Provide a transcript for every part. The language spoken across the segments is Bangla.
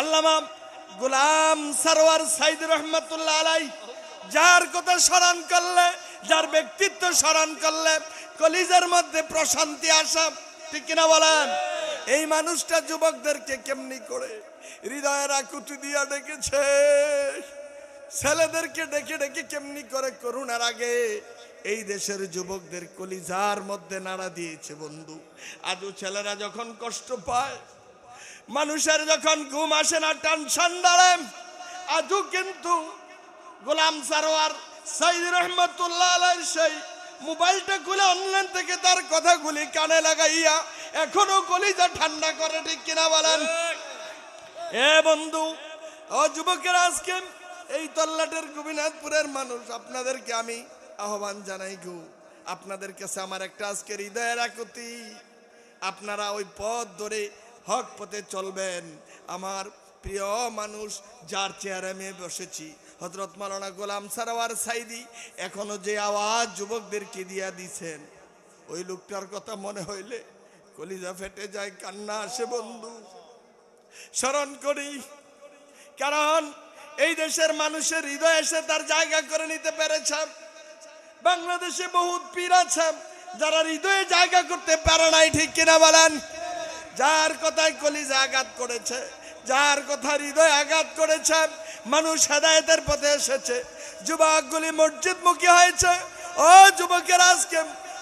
আল্লামা গোলাম সরওয়ার সাইদ রহমাতুল্লাহ আলাই, যার কথা স্মরণ করলে, যার ব্যক্তিত্ব স্মরণ করলে কলিজার মধ্যে প্রশান্তি আসে, ঠিক কিনা বলেন? এই মানুষটা যুবকদেরকে কেমনি করে হৃদয়ের আকুতি দিয়া ডেকেছে, ছেলেদেরকে ডেকে ডেকে কেমনি করে করুণার আগে এই দেশের যুবকদের কলিজার মধ্যে নাড়া দিয়েছে। বন্ধু, আজও ছেলেরা যখন কষ্ট পায়, মানুষের যখন ঘুম আসে না, টেনশন ধরে, আজও কিন্তু গোলাম সরওয়ার সাইদ রহমাতুল্লাহ আলাইহির সেই মোবাইলটা খুলে অনলাইন থেকে তার কথাগুলি কানে লাগাইয়া এখনো কলিজা ঠান্ডা করে, ঠিক কিনা বলেন? এ বন্ধু, ও যুবকেরা, আজকে এই তল্লাটের গোপীনাথপুরের মানুষ, আপনাদেরকে আমি আহ্বান জানাই গো, আপনাদের কাছে আমার একটা আজকে হৃদয়ের আকুতি, আপনারা ওই পথ ধরে হক পথে চলবেন। আমার প্রিয় মানুষ, যার চেয়ারে আমি বসেছি, হযরত মাওলানা গোলাম সরওয়ার সাইদি, এখনো যে আওয়াজ যুবকদেরকে দিয়া দিছেন, ওই লোকটার কথা মনে হইলে কলিজা ফেটে যায়, কান্না আসে। বন্ধু, স্মরণ করি, কারণ এই দেশের মানুষের হৃদয় এসে তার জায়গা করে নিতে পেরেছে। বাংলাদেশে বহুত পীর আছে যারা হৃদয়ে জায়গা করতে পারে নাই, ঠিক কিনা বলেন? যার কথায় কলিজা আঘাত করেছে, যার কথা হৃদয় আঘাত করেছে, মানুষ হেদায়েতের পথে এসেছে, যুবকগুলি মসজিদমুখী হয়েছে। ও যুবকেরা, আজকে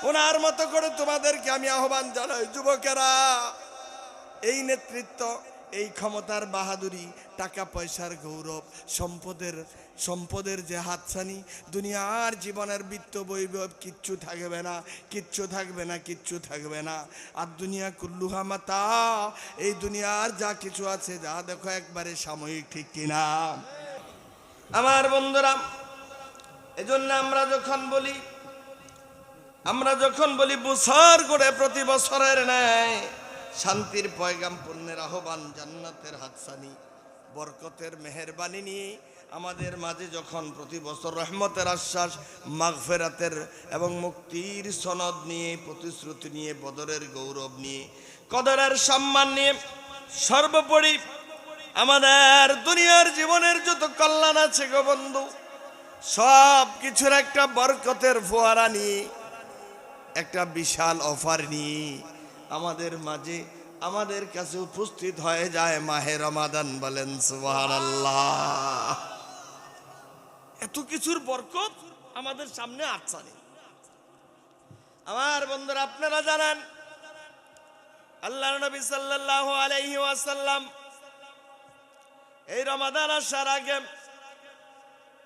ওনার মতো করে তোমাদেরকে আমি আহ্বান জানাই। যুবকেরা, এই নেতৃত্ব, এই ক্ষমতার বাহাদুরি, টাকা পয়সার গৌরব, সম্পদের যে হাতছানি, দুনিয়ার জীবনের বৃত্ত বৈভব কিচ্ছু থাকবে না, কিচ্ছু থাকবে না, কিচ্ছু থাকবে না। আর দুনিয়া কুল্লুহা মাতা, এই দুনিয়ার যা কিছু আছে, যা দেখো একবারে সাময়িক, ঠিক কিনা? আমার বন্ধুরা, এজন্য আমরা যখন বলি বছর করে প্রতি বছরের ন্যায় শান্তির পয়গাম, পুণ্যের আহ্বান, জান্নাতের হাতছানি, বরকতের মেহেরবানি নিয়ে আমাদের মাঝে যখন প্রতি বছর রহমতের আশ্বাস, মাগফিরাতের এবং মুক্তির সনদ নিয়ে, প্রতিশ্রুতি নিয়ে, বদরের গৌরব নিয়ে, কদরের সম্মান নিয়ে, সর্বোপরি আমাদের দুনিয়ার জীবনের যত কল্যাণ আছে গো বন্ধু, সব কিছুর একটা বরকতের ফোয়ারা নিয়ে, একটা বিশাল অফার নিয়ে আমাদের মাঝে, আমাদের কাছে উপস্থিত হয়ে যায় মাহে রমাদান। বলেন সুবহানাল্লাহ। এত কিছুর বরকত আমাদের সামনে আছাড়ে। আমার বন্ধুরা, আপনারা জানেন আল্লাহর নবী সাল্লাল্লাহু আলাইহি ওয়াসাল্লাম এই রমাদান আসার আগে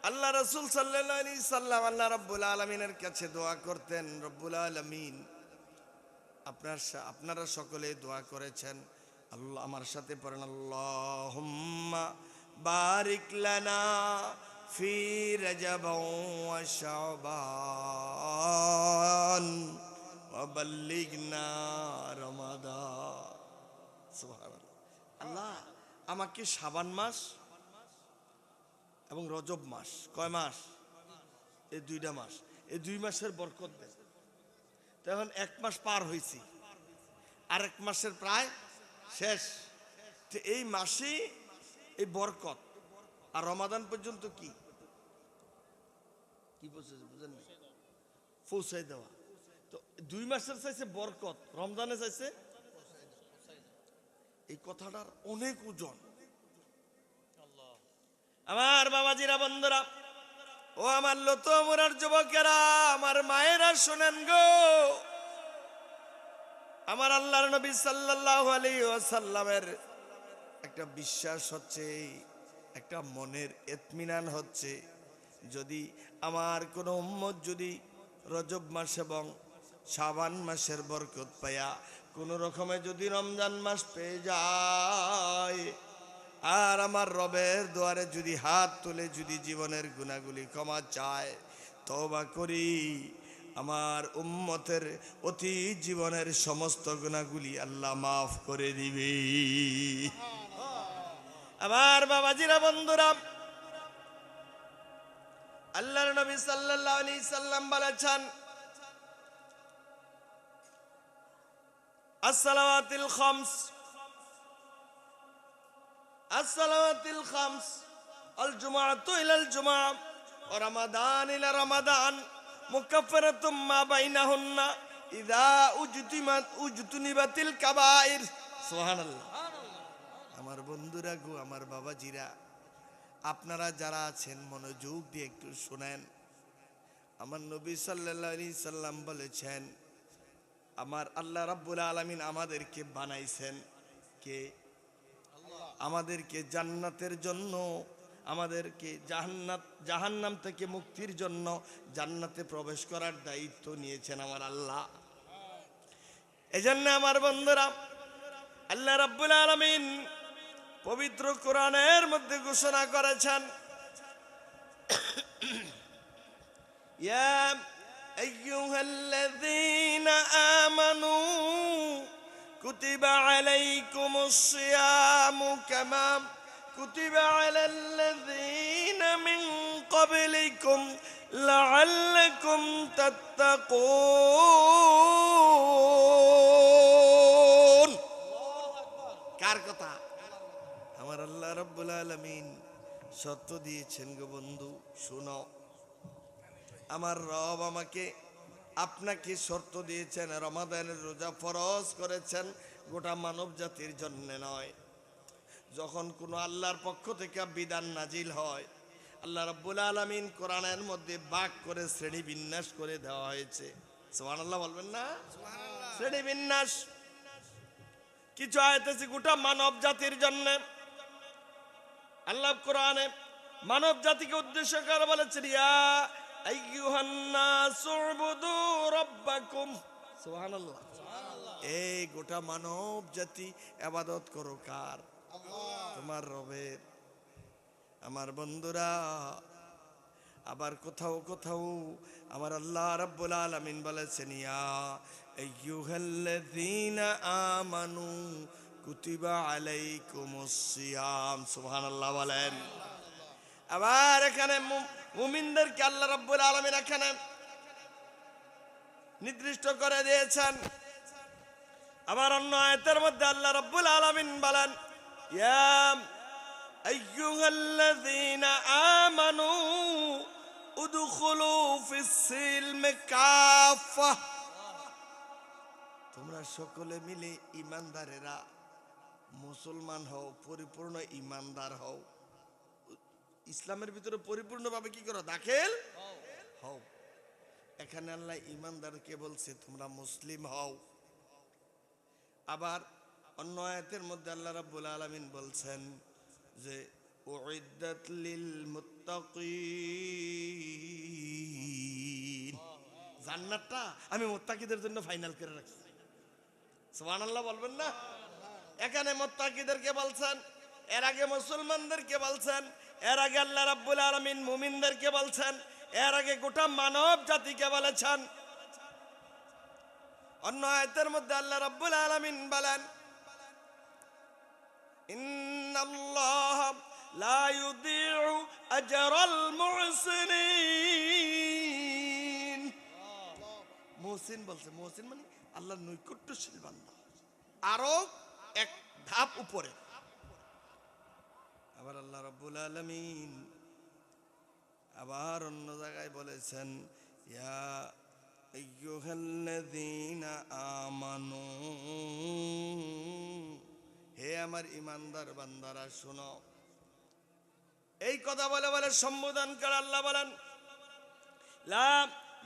আল্লাহ রাসূল সাল্লাল্লাহু আলাইহি সাল্লাম আল্লাহ রাব্বুল আলামিনের কাছে দোয়া করতেন। রব্বুল আলামিন, আপনারা সকলে দোয়া করেছেন, আল্লাহ আমার সাথে পড়েন, আল্লাহুম্মা বারিক লানা ফি রজব ওয়া শাবান ওয়া বাল্লিগনা রমাদান। সুবহানাল্লাহ। আল্লাহ আমাকে শাবান মাস এবং রজব মাস, কয় মাস? এই দুইটা মাস, এই 2 মাসের বরকত দেন। তখন 1 মাস পার হয়েছি, আরেক মাসের প্রায় শেষ। তো এই মাসে এই বরকত, আর রমাদান পর্যন্ত কি বুঝেন না, পৌঁছাই দেওয়া। তো 2 মাসের চাইছে বরকত, রমজানে চাইছে, এই কথাটার অনেক ওজন। আমার বাবাজিরা, বন্ধুরা, ও আমার লতমরার যুবকেরা, আমার মায়েরা, শোনেন গো, আমার আল্লাহর নবী সাল্লাল্লাহু আলাইহি ওয়াসাল্লামের একটা বিশ্বাস হচ্ছে, একটা মনের ইতমিনান হচ্ছে, যদি আমার কোন উম্মত যদি রজব মাস এবং শাবান মাসের বরকত পায়া কোন রকমে যদি রমজান মাস পেয়ে যায়, আর আমার রবের দুয়ারে যদি হাত তুলে যদি জীবনের গুনাহগুলি ক্ষমা চায়, তওবা করি, আমার উম্মতের অতি জীবনের সমস্ত গুনাহগুলি আল্লাহ মাফ করে দিবে। আমার বাবাজিরা, বন্ধুরা, আল্লাহর নবী সাল্লাল্লাহু আলাইহি সাল্লাম বলেছেন, আসসালাওয়াতুল খামস আসসালাওয়াতিল খামস আল জুমআতু ইলাল জুমআ ওয়া রমাদান ইলা রমাদান মুকাফফারাতুম মা বাইনাহুন্না ইযা উজতুনিবাতিল কাবাইর। সুবহানাল্লাহ। আমার বন্ধুরা গো, আমার বাবাজিরা, আপনারা যারা আছেন মনোযোগ দিয়ে একটু শুনেন। আমার নবী সাল্লাল্লাহু আলাইহি সাল্লাম বলেছেন, আমার আল্লাহ রাব্বুল আলামিন আমাদেরকে বানাইছেন কে? আমাদেরকে জান্নাতের জন্য, আমাদেরকে জাহান্নাম থেকে মুক্তির জন্য জান্নাতে প্রবেশ করার দায়িত্ব নিয়েছেন আমার আল্লাহ। এজন্য আমার বন্ধুরা, আল্লাহ রাব্বুল আলামিন পবিত্র কোরআনের মধ্যে ঘোষণা করেছেন, ইয়া আইয়ুহাল্লাযীনা আমানু কুতিবা আলাইকুমুস সিয়ামু কামা কুতিবা আলাল্লাযীনা মিন ক্বাবলিকুম লাআল্লাকুম তাত্তাকুন। কার কথা? আমার আল্লাহ রাব্বুল আলামিন শর্ত দিয়েছেন গো বন্ধু, শুনো। আমার রব আমাকে আপনাকে শর্ত দিয়েছেন, রমাদানের রোজা ফরজ করেছেন গোটা মানব জাতির জন্য নয়। যখন কোনো আল্লাহর পক্ষ থেকে বিধান নাজিল হয়, আল্লাহ রাব্বুল আলামিন কোরআনের মধ্যে ভাগ করে শ্রেণী বিন্যাস করে দেওয়া হয়েছে। সুবহানাল্লাহ বলবেন না? শ্রেণী বিন্যাস কিছু আয়াত আছে গোটা মানব জাতির জন্য। আল্লাহ কোরআনে মানব জাতিকে উদ্দেশ্য করে বলেছেন, ইয়া আইয়ুহান নাসু উবুদু রাব্বাকুম। সুবহানাল্লাহ। এই গোটা মানব জাতি ইবাদত করো কার? তোমার রবের। আমার বন্ধুরা, আবার কোথাও কোথাও আমার আল্লাহ রাব্বুল আলামিন বলেছেন, ইয়া আইয়ুহাল্লাযীনা আমানু কুতিবা আলাইকুমুস সিয়াম। সুবহানাল্লাহ বলেন। আবার এখানে মুমিনদেরকে আল্লাহ রাব্বুল আলামিন এখানে নির্দিষ্ট করে দিয়েছেন। আবার অন্য আয়াতের মধ্যে আল্লাহ রাব্বুল আলামিন বলেন, ইয়া আইয়ুহাল্লাযীনা আমানু উদখুলু ফিস সিলমি কাফা। তোমরা সকলে মিলে ঈমানদারেরা মুসলমান হও, পরিপূর্ণ ঈমানদার হও, ইসলামের ভিতরে পরিপূর্ণভাবে কি করো? দাখিল হও। এখানে আল্লাহ ঈমানদারকে বলছে তোমরা মুসলিম হও। আবার অন্য আয়াতের মধ্যে আল্লাহ রাব্বুল আলামিন বলছেন যে উইদ্দাত লিল মুত্তাকিন। জান্নাতটা আমি মুত্তাকিদের জন্য ফাইনাল করে রাখছি। সুবহানাল্লাহ বলবেন না? এখানে মুত্তাকিদেরকে বলছেন, এর আগে মুসলমানদেরকে বলছেন, এর আগে আল্লাহ রাব্বুল আলামিন মুমিনদেরকে বলছেন, এর আগে গোটা মানব জাতিকে বলেছেন। অন্য আয়াতের মধ্যে আল্লাহ রাব্বুল আলামিন বলেন, ইন্নাল্লাহ লা ইউদিউ আজরাল মুহসিনিন। মুহসিন বলছে, মুহসিন মানে আল্লাহর নৈকট্যশীল বান্দা, আরো এক ধাপ উপরে। আবার আল্লাহ রাব্বুল আলামিন আবার অন্য জায়গায় বলেছেন, ইয়া আইয়ুহাল্লাযীনা আমানু, হে আমার ঈমানদার বান্দারা শোনো। এই কথা বলে বলে সম্বোধন করে আল্লাহ বলেন, লা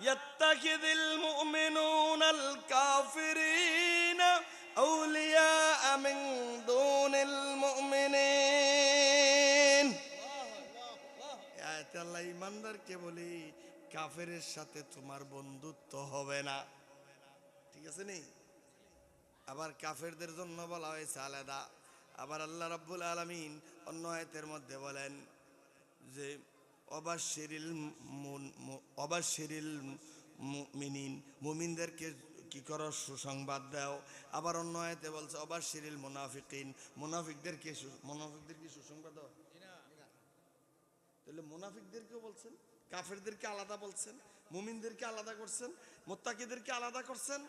ইয়াত্তাখিযুল মুমিনুনাল কাফিরিনা আউলিয়া মিন দুনিল মুমিনিন। আয়াতে আল্লাহ ঈমানদারকে বলি কাফেরের সাথে তোমার বন্ধুত্ব হবে না। ঠিক আছে নি? আবার কাফেরদের জন্য বলা হয়েছে আলাদা। আবার আল্লাহ রাব্বুল আলামিন অন্য আয়াতের মধ্যে বলেন যে অবাশশিরিল মুমিনিন, মুমিনদেরকে কি করো? সুসংবাদ দাও। আবার অন্য আয়াতে বলছে অবাশশিরিল মুনাফিকিন, মুনাফিকদেরকে সুসংবাদ দাও। তাহলে মুনাফিকদেরকেও বলছেন, কাফেরদেরকে আলাদা বলছেন, মুমিনদেরকে আলাদা করছেন, মুত্তাকিদেরকে আলাদা করছেন,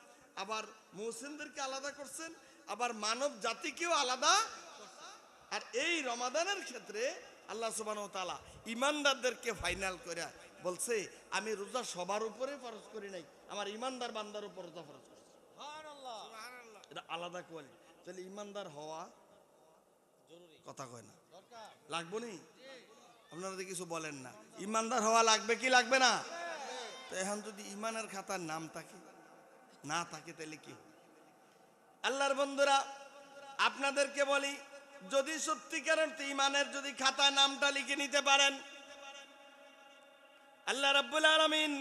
আবার মুহসিনদেরকে আলাদা করছেন, আবার মানব জাতিকেও আলাদা। আর এই রমাদানের ক্ষেত্রে আল্লাহ সুবহানাহু ওয়া তাআলা ইমানদারদেরকে ফাইনাল করে বলছে, আমি রোজা সবার উপরে ফরজ করি নাই, আমার ইমানদার বান্দার উপর রোজা ফরজ করছি। সুবহানাল্লাহ, সুবহানাল্লাহ। এটা আলাদা কোয়ালিটি। তাহলে ইমানদার হওয়া জরুরি, কথা কয় না, দরকার, লাগবে নি? আপনারা তো কিছু বলেন না। ইমানদার হওয়া লাগবে কি লাগবে না? তো এখন যদি ইমানের খাতার নাম থাকে না থাকে তাহলে কি? আল্লাহর বন্ধুরা, আপনাদেরকে বলি, যদি সত্যিকারের ইমানের যদি খাতা নামটা লিখে নিতে পারেন, আল্লাহ রাব্বুল আলামিন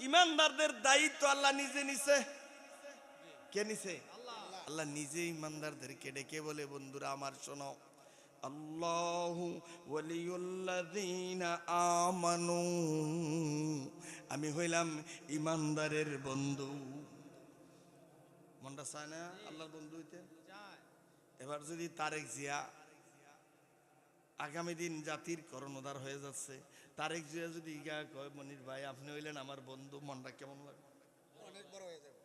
ইমানদারদের দায়িত্ব আল্লাহ নিজে নিছে। কে নিছে? আল্লাহ নিজে ইমানদারদেরকে ডেকে বলে, বন্ধুরা আমার শোনো, আল্লাহু ওয়ালিউল্লাযীনা আমানু, আমি হইলাম ইমানদারের বন্ধু। মনটা চায় না আল্লাহর বন্ধু হইতে? এবার যদি তারেক জিয়া, আগামী দিন জাতির কর্ণধার হয়ে যাচ্ছে, তারেক জিয়া যদি ইগা কয়, মনির ভাই আপনি হইলেন আমার বন্ধু, মনটা কেমন লাগে? অনেক বড় হয়ে যাবে।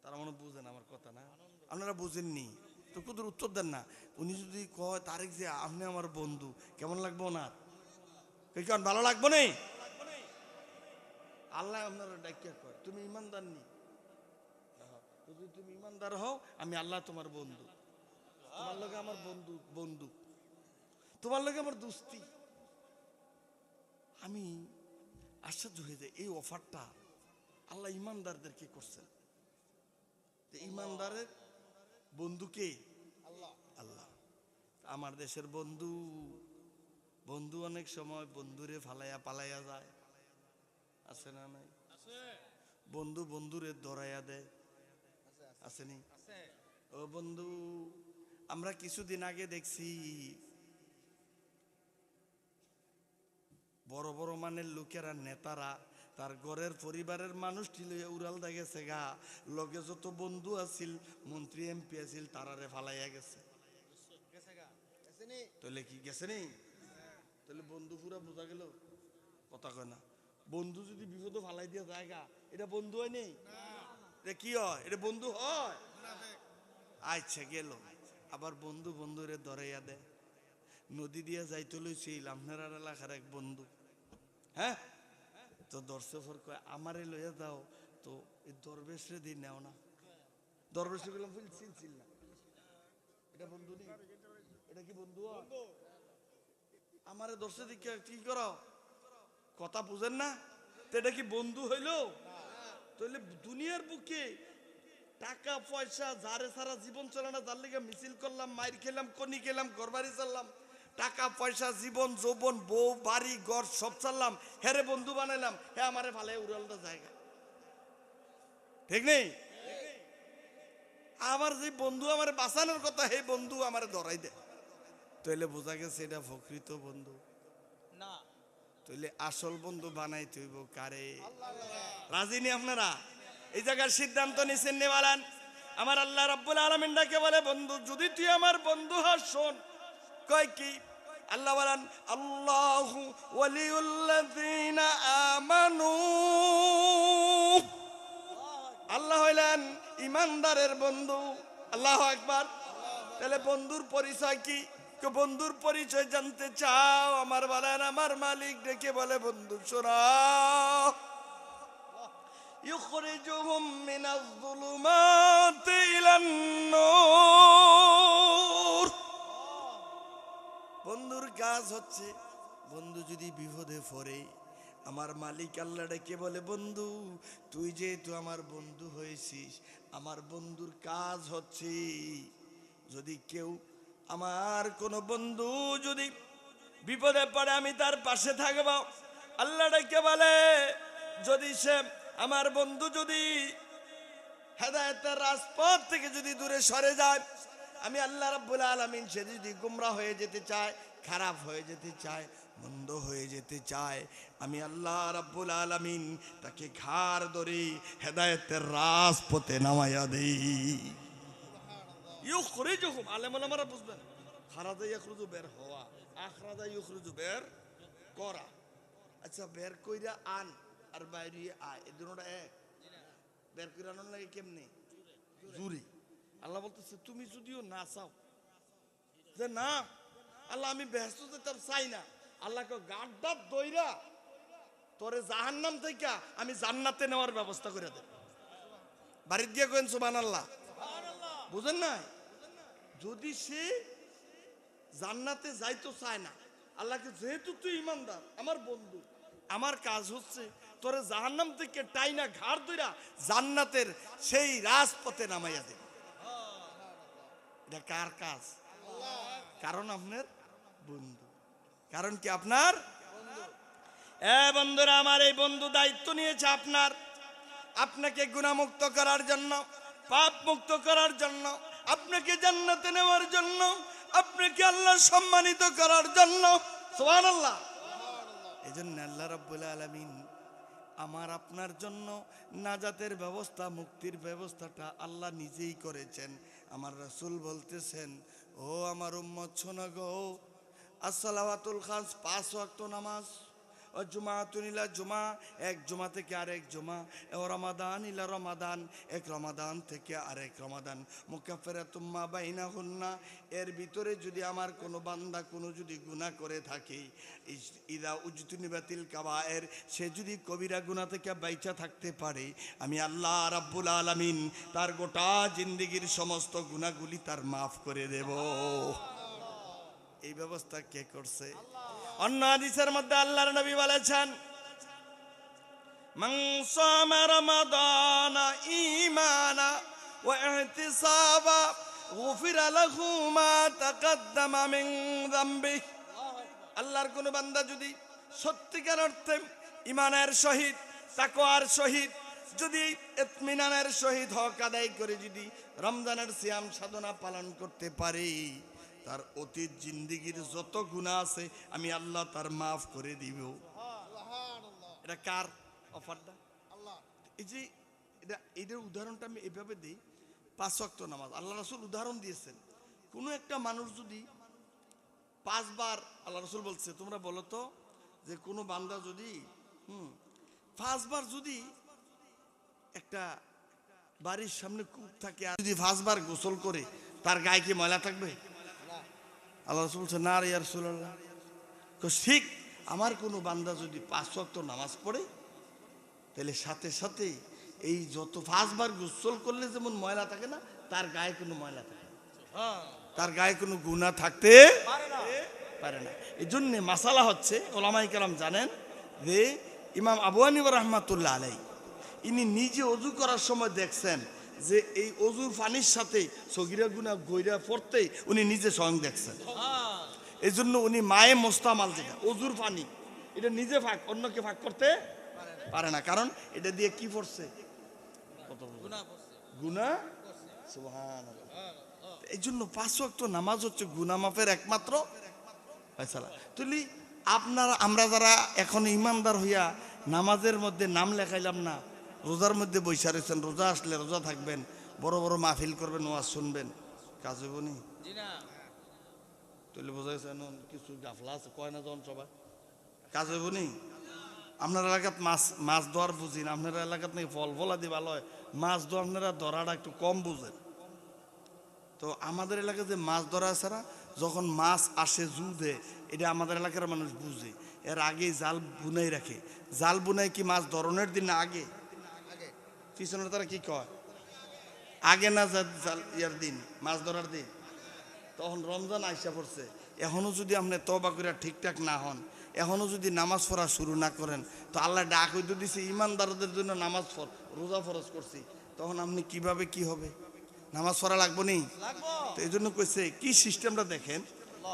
তারা মনে বুঝেন আমার কথা না? আপনারা বুঝেননি তো কুদুর উত্তর দেন না। উনি যদি কয় তারেক জিয়া আপনি আমার বন্ধু, কেমন লাগবে ওনার? কেমন ভালো লাগবে না? আল্লাহ আপনারা ডাকিয়া কয় তুমি ইমানদার নি, যদি তুমি ইমানদার হও আমি আল্লাহ তোমার বন্ধু, তোমার লগে আমার বন্ধু, বন্ধু তোমার লগে আমার দোস্তি। আমি আশ্চর্য হয়ে যাই, এই অফারটা আল্লাহ ইমানদারদেরকে করছেন। ইমানদারের বন্ধু কে? আল্লাহ। আল্লাহ আমার দেশের বন্ধু, বন্ধু অনেক সময় বন্ধুরে ফালাইয়া পালাইয়া যায়, আছে না নাই? বন্ধু বন্ধুরে ধরাইয়া দেয়, আসেনি? ও বন্ধু, আমরা কিছুদিন আগে দেখছি বড় বড় মানের লোকেরা, নেতারা তার ঘরের পরিবারের মানুষটি লইয়া উড়াল দা গেছে গা, লগে যত বন্ধু আছিল, মন্ত্রী এমপি আছিল, তারারে ফালাইয়া গেছে। তাহলে কি গেছে নি? তাহলে বন্ধু পুরা বোঝা গেল, কথা কয় না। বন্ধু যদি বিপদে ফালাই দিয়া জায়গা, এটা বন্ধু হয় নেই? এটা কি হয়? এটা বন্ধু হয়? আচ্ছা গেল, আবার বন্ধু বন্ধুরে ধরাইয়া দেয়। নদী দিয়া যাইতে লইছিল আপনার এলাকার এক বন্ধু, হ্যাঁ, তো দর্শক কয় আমারে লইয়া দাও, তো এই দরবেশরে দিয়ে নেও না। দরবেশ বললাম চিনছিল না, এটা বন্ধু নেই, এটা কি বন্ধু? আমারে দর্শক দিকে কি করো, কথা বুঝেন না? তো এটা কি বন্ধু হইল? তাহলে দুনিয়ার বুকে টাকা পয়সা যারে সারা জীবন চলে না, যার লেগে মিছিল করলাম, মাইর খেলাম, কনি খেলাম, ঘর বাড়ি চাললাম, টাকা পয়সা জীবন যৌবন বউ বাড়ি ঘর সব চাললাম, হেরে বন্ধু বানাইলাম, হ্যাঁ আমারে ভালো উড়ালটা জায়গা, ঠিক নেই? আমার যে বন্ধু আমার বাঁচানোর কথা, হে বন্ধু আমার ধরাই দেয়, তাইলে বোঝা গেছে এটা প্রকৃত বন্ধু না। তাইলে আসল বন্ধু বানাই তৈব কারে? রাজি নি আপনারা? এই জায়গার সিদ্ধান্ত নিছেন নেওয়ালান। আমার আল্লাহ রাব্বুল আলামিন ডাকে বলে, বন্ধু যদি তুই আমার বন্ধু হস, শোন কয় কি আল্লাহ বলেন, আল্লাহু ওয়ালিউল্লাযীনা আমানু, আল্লাহ হইলেন ইমানদারের বন্ধু। আল্লাহু আকবার। তাহলে বন্ধুর পরিচয় কি? বন্ধুর পরিচয় জানতে চাও? আমার বলেন, আমার মালিক ডেকে বলে, বন্ধু শোনা, ইউখরিজুহুম মিনাজ যুলুমাতি ইলান নূর। বন্ধুর কাজ হচ্ছে, বন্ধু যদি বিপদে পড়ে, আমার মালিক আল্লাহ ডেকে বলে, বন্ধু তুই যেহেতু আমার বন্ধু হয়েছিস, আমার বন্ধুর কাজ হচ্ছে, যদি কেউ আমার কোন বন্ধু যদি বিপদে পড়ে আমি তার পাশে থাকব। আল্লাহ ডেকে বলে, যদি সে আমার বন্ধু যদি হেদায়েতের রাজপথ থেকে যদি দূরে সরে যায়, আমি আল্লাহ রাব্বুল আলামিন, সে যদি গুমরাহ হয়ে যেতে চায়, খারাপ হয়ে যেতে চায়, মন্দ হয়ে যেতে চায়, আমি আল্লাহ রাব্বুল আলামিন তাকে ঘাড় ধরে হেদায়েতের রাজপথে নামাইয়া দেই। ইউখরিজুহুম, আলেম ওলামারা বুঝবেন, খারাজা ইয়াখরুজু বের হওয়া, আখরাজা ইউখরিজু বের করা। আচ্ছা, বের কইরা আন আর বাইরে আয়, এই দুটোটা এক? বের করে আনার লাগে কেমনে? জুরে। আল্লাহ বলতেছে, তুমি যদিও না চাও, যে না আল্লাহ আমি ব্যস্ত যেতে চাই না, আল্লাহকে গাড্ডা দইরা তোরে জাহান্নাম থেকে আমি জান্নাতে নেওয়ার ব্যবস্থা করে দেব। বাড়ির গিয়ে কেন সুবহানাল্লাহ, বুঝেন না? যদি সে জান্নাতে যাইতো চায় না, আল্লাহকে যেহেতু তুই ইমানদার আমার বন্ধু, আমার কাজ হচ্ছে তোরে জাহান্নাম থেকে টাইনা ঘাড় ধইরা জান্নাতের সেই রাজপথে নামাইয়া দেব। এটা কার কাজ? কারণ আপনার বন্ধু। কারণ কি আপনার বন্ধুরা, আমার এই বন্ধু দায়িত্ব নিয়েছে আপনাকে গুনাহমুক্ত করার জন্য, পাপ মুক্ত করার জন্য, আপনাকে জান্নাতে নেওয়ার জন্য, আপনাকে আল্লাহ সম্মানিত করার জন্য। সুবহানাল্লাহ। এজন্য আল্লাহ রাব্বুল আলামিন আমার আপনার জন্য নাজাতের ব্যবস্থা, মুক্তির ব্যবস্থাটা আল্লাহ নিজেই করেছেন। আমার রাসূল বলতেছেন, ও আমার উম্মত শোনো গো, আসসালাওয়াতুল খামস, 5 ওয়াক্ত নামাজ, ও জুমাতুন ইলা জুমা, এক জুমা থেকে আরেক জুমা, ও রমাদান ইলা রমাদান, এক রমাদান থেকে আরেক রমাদান, মুকাফফিরাতুম মা বাইনাহুন্না, এর ভিতরে যদি আমার কোনো বান্দা কোনো যদি গুনাহ করে থাকে, ইদা উজতুনিবাতিল কাবায়ের, সে যদি কবিরা গুনাহ থেকে বাইচা থাকতে পারে, আমি আল্লাহ রাব্বুল আলামিন তার গোটা জিন্দেগীর সমস্ত গুনাহগুলি তার মাফ করে দেব। এই ব্যবস্থা কে করছে? অন্য হাদিসের মধ্যে আল্লাহর নবী বলেছেন, মান সামা রমাদানা ঈমানা ওয়া ইহতিসাবা গুফিরা লাহু মা তাকাদ্দামা মিন যামবি। আল্লাহর কোন বান্দা যদি সত্যিকার অর্থে ঈমানের সহিত, তাকওয়ার সহিত, যদি ইতমিনানের সহিত হক আদায় করে যদি রমজানের সিয়াম সাধনা পালন করতে পারে, তার অতীত জিন্দেগীর যত গুনাহ আছে আমি আল্লাহ তার মাফ করে দিব। এটা কার অফারটা? আল্লাহ। এই যে এটার উদাহরণটা আমি এভাবে দিই, 5 ওয়াক্ত নামাজ আল্লাহ রাসূল উদাহরণ দিয়েছেন। কোনো একটা মানুষ যদি 5 বার, আল্লাহ রাসূল বলছে, তোমরা বলো তো যে কোনো বান্দা যদি 5 বার যদি একটা বাড়ির সামনে কূপ থাকে আর যদি 5 বার গোসল করে, তার গায়ে কি ময়লা থাকবে? আল্লাহ রাসূল বলছে, না রে ইয়া রাসূলুল্লাহ। ঠিক আমার কোনো বান্দা যদি 5 ওয়াক্ত নামাজ পড়ে, তাহলে সাথে সাথে এই যত 5 বার গোসল করলে যেমন ময়লা থাকে না, তার গায়ে কোনো ময়লা থাকে না, তার গায়ে কোনো গুনাহ থাকতে পারে না। এই জন্যে মাসালা হচ্ছে, ওলামায়ে কেরাম জানেন যে ইমাম আবু হানিফা রাহমাতুল্লাহ আলাইহি ইনি নিজে ওযু করার সময় দেখছেন যে এই ওযুর পানির সাথে সগীরা গুনাহ গইরা পড়তে উনি নিজে স্বয়ং দেখছেন। এই জন্য উনি মায়ে মোস্তামাল, যেটা ওযুর পানি, এটা নিজে ভাগ, অন্যকে ভাগ করতে পারে না। কারণ এটা দিয়ে কি পড়ছে? গুনাহ। সুবহানাল্লাহ। এই জন্য 5 ওয়াক্ত নামাজ হচ্ছে গুনাহ মাফের একমাত্র ফয়সালা। তুলি আমরা যারা এখন ইমানদার হইয়া নামাজের মধ্যে নাম লেখাইলাম না, রোজার মধ্যে বৈশা রয়েছেন, রোজা আসলে রোজা থাকবেন, বড় বড় মাহফিল করবেন, ওয়াজ শুনবেন, কাজ হইব নি? তুলি বোঝা গেছে কিছু গাফলা আছে, কয় না যখন সবাই কাজ হইব নি? আপনার এলাকাত মাছ ধোয়ার বুঝিন, আপনার এলাকাত নাকি ফল ফলাদি ভালো হয়, মাছ ধোয়া আপনারা ধরাটা একটু কম বুঝেন। তো আমাদের এলাকায় যে মাছ ধরা আছে না, যখন মাছ আসে জুদে, এটা আমাদের এলাকার মানুষ বুঝে। এর আগে জাল বুনাই রাখে। জাল বুনাই কি মাছ ধরনের দিন না আগে? পিছনের তারা কি কয় আগে না, জাল ইয়ার দিন, মাছ ধরার দিন। তখন রমজান আইসা পড়ছে, এখনো যদি আপনি তওবা করে ঠিকঠাক না হন, এখনো যদি নামাজ পড়া শুরু না করেন, তো আল্লাহ ডাক হইতে দিছে ইমানদারদের জন্য নামাজ রোজা ফরজ করছি, তখন আপনি কিভাবে কি হবে? নামাজ পড়া লাগবো নি? তো এই জন্য কইছে কি সিস্টেমটা দেখেন,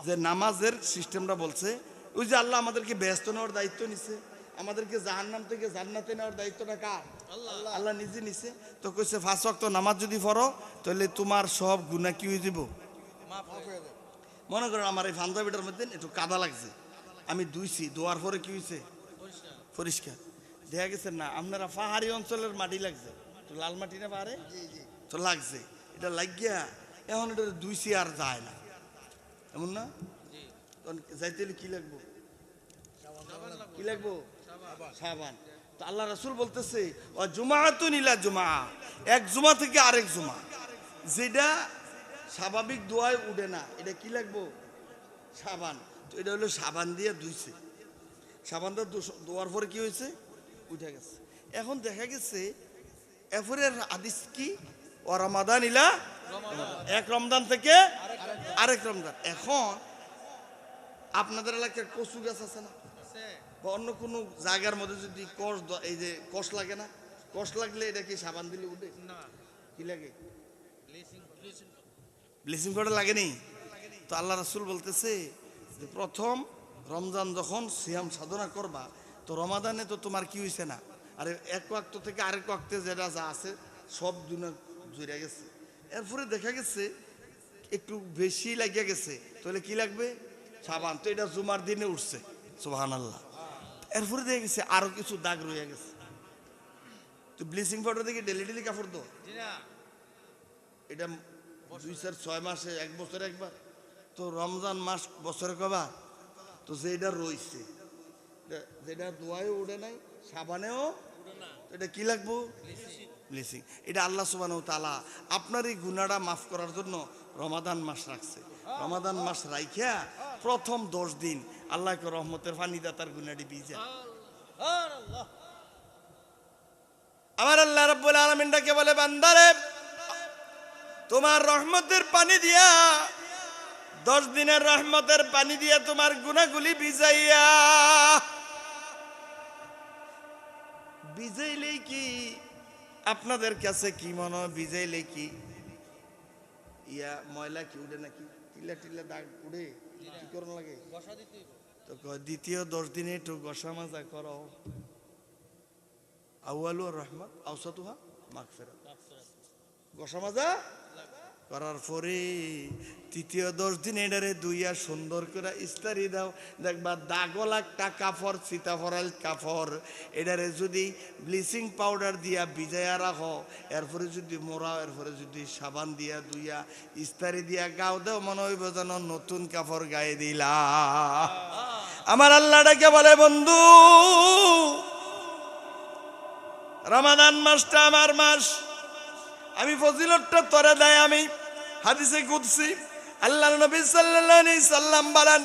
যে নামাজের সিস্টেমটা বলছে, ওই যে আল্লাহ আমাদেরকে ব্যস্ত নেওয়ার দায়িত্ব নিছে, আমাদেরকে জাহান্নাম থেকে জান্নাতে নেওয়ার দায়িত্বটা কার? আল্লাহ নিজে নিছে। তো কইছে 5 ওয়াক্ত নামাজ যদি পড়ো, তাহলে তোমার সব গুনাহ কি হয়ে যাব? মনে করেন আমার এই পাঞ্জাবিটার মধ্যে একটু কাদা লাগছে, আমি ধুইছি, ধোয়ার পরে কি হয়েছে? পরিষ্কার। দেখা গেছে না আপনারা পাহাড়ি অঞ্চলের মাটি লাগছে, তো লাল মাটি না পাহাড়ে তো লাগছে, এটা লাগিয়া এখন এটা ধুইছি আর যায় না, এমন না? যাইতে কি লাগবো? কি লাগবো? সাবান। তো আল্লাহ রাসূল বলতেছে, ও জুমাতুন ইলা জুমা, এক জুমা থেকে আরেক জুমা, যেটা স্বাভাবিক দোয়ায় উঠে না, এটা কি লাগবো? সাবান। তো এটা হলো সাবান দিয়ে ধুইছে, সাবান দিয়ে ধোয়ার পরে কি হয়েছে? উঠে গেছে। এখন দেখা গেছে এরপরের হাদিস কি? ও রমাদান ইলা, এক রমজান থেকে আরেক রমজান। এখন আপনাদের এলাকার কচু গাছ আছে না, বা অন্য কোনো জায়গার মধ্যে যদি এই যে কষ লাগে না, কষ লাগলে এটা কি সাবান দিলে উঠে না? কি লাগে? ব্লিচিং পাউডার লাগে নেই? তো আল্লাহ রাসূল বলতেছে যে প্রথম রমজান যখন সিয়াম সাধনা করবা, তো রমাদানে তো তোমার কি হয়েছে না, আরে এক ওয়াক্ত থেকে আরেক ওয়াক্তে যেটা যা আছে সব দুনা জুড়ে গেছে। এরপরে দেখা গেছে একটু বেশি লাগিয়া গেছে, তাহলে কি লাগবে? সাবান। তো এটা জুমার দিনে উঠছে, সুবহানাল্লাহ। এরপরে দেখা গেছে আরো কিছু দাগ রয়ে গেছে, তো ব্লিচিং পাউডার থেকে ডেলি ডেলি কাপড় দো, এটা 2-4-6 মাসে, 1 বছরে একবার। তো রমজান মাস বছরে কবার? তো যেটা রয়েছে, যেটা দোয়ায়ও উঠে নাই, সাবানেও এটা কি লাগবো? ব্লিচিং। এটা আল্লাহ সুবহানাহু ওয়া তাআলা আপনার এই গুনাহটা মাফ করার জন্য রমাদান মাস রাখছে। রমাদান মাস রাইখা প্রথম 10 দিন আল্লাহকে রহমতের পানি দা তার গুনাহটি ভিজা। আমার আল্লাহ রাব্বুল আলামিন ডাকে বলে, বান্দারে তোমার রহমতের পানি দিয়া, 10 দিনের রহমতের পানি দিয়া তোমার গুনাহগুলি ভিজাইয়া। ভিজাইলে কি আপনাদের কাছে কি মনে হয়? ভিজাইলে কি ইয়া ময়লা কি উঠে নাকি? টিলা টিলা দাগ উঠে? কি করন লাগে? তো দ্বিতীয় 10 দিনে একটু গোসা মাজা করো। আউয়ালু রহমত আওসাতুহা মাগফিরাত। গোসা মাজা করার পরে তৃতীয় 10 দিন এটারে দুইয়া সুন্দর করে ইস্তারি দাও, দেখবা দাগল একটা কাপড়, সীতাফরাল কাপড়, এটারে যদি ব্লিচিং পাউডার দিয়া ভিজাইয়া রাখো, এরপরে যদি মোড়াও, এরপরে যদি সাবান দিয়া দুইয়া ইস্তারি দিয়া গাও দাও, মনে হইব যেন নতুন কাপড় গায়ে দিলা। আমার আল্লাহটাকে বলে, বন্ধু রমাদান মাসটা আমার মাস, আমি ফজিলতটা তোরে দেয়। আমি হাদিসে কুদসি আল্লাহর নবী সাল্লাল্লাহু আলাইহি সাল্লাম বলেন,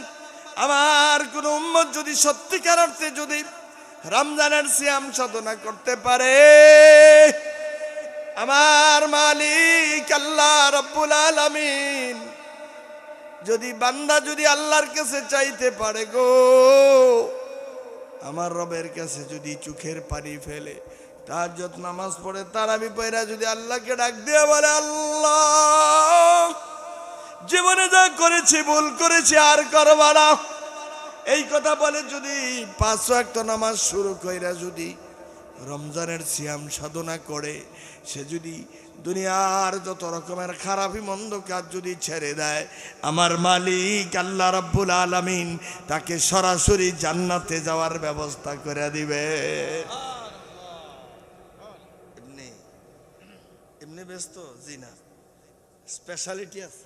আমার কোন উম্মত যদি সত্যিকার অর্থে যদি রমজানের সিয়াম সাধনা করতে পারে, আমার মালিক আল্লাহ রাব্বুল আলামিন যদি বান্দা যদি আল্লাহর কাছে চাইতে পারে গো, আমার রবের কাছে যদি চোখের পানি ফেলে, তাহাজ্জুদ নামাজ পড়ে, তারাবি পড়া যদি আল্লাহকে ডাক দিয়ে বলে, আল্লাহ জীবনে যা করেছি ভুল করেছি আর করব না, এই কথা বলে যদি 5 ওয়াক্ত নামাজ শুরু কইরা যদি রমজানের সিয়াম সাধনা করে, সে যদি দুনিয়ার যত রকমের খারাপি মন্দ কাজ যদি ছেড়ে দেয়, আমার মালিক আল্লাহ রাব্বুল আলামিন তাকে সরাসরি জান্নাতে যাওয়ার ব্যবস্থা করে দিবে। এমনি ব্যস্ত জি না, স্পেশালিটি আছে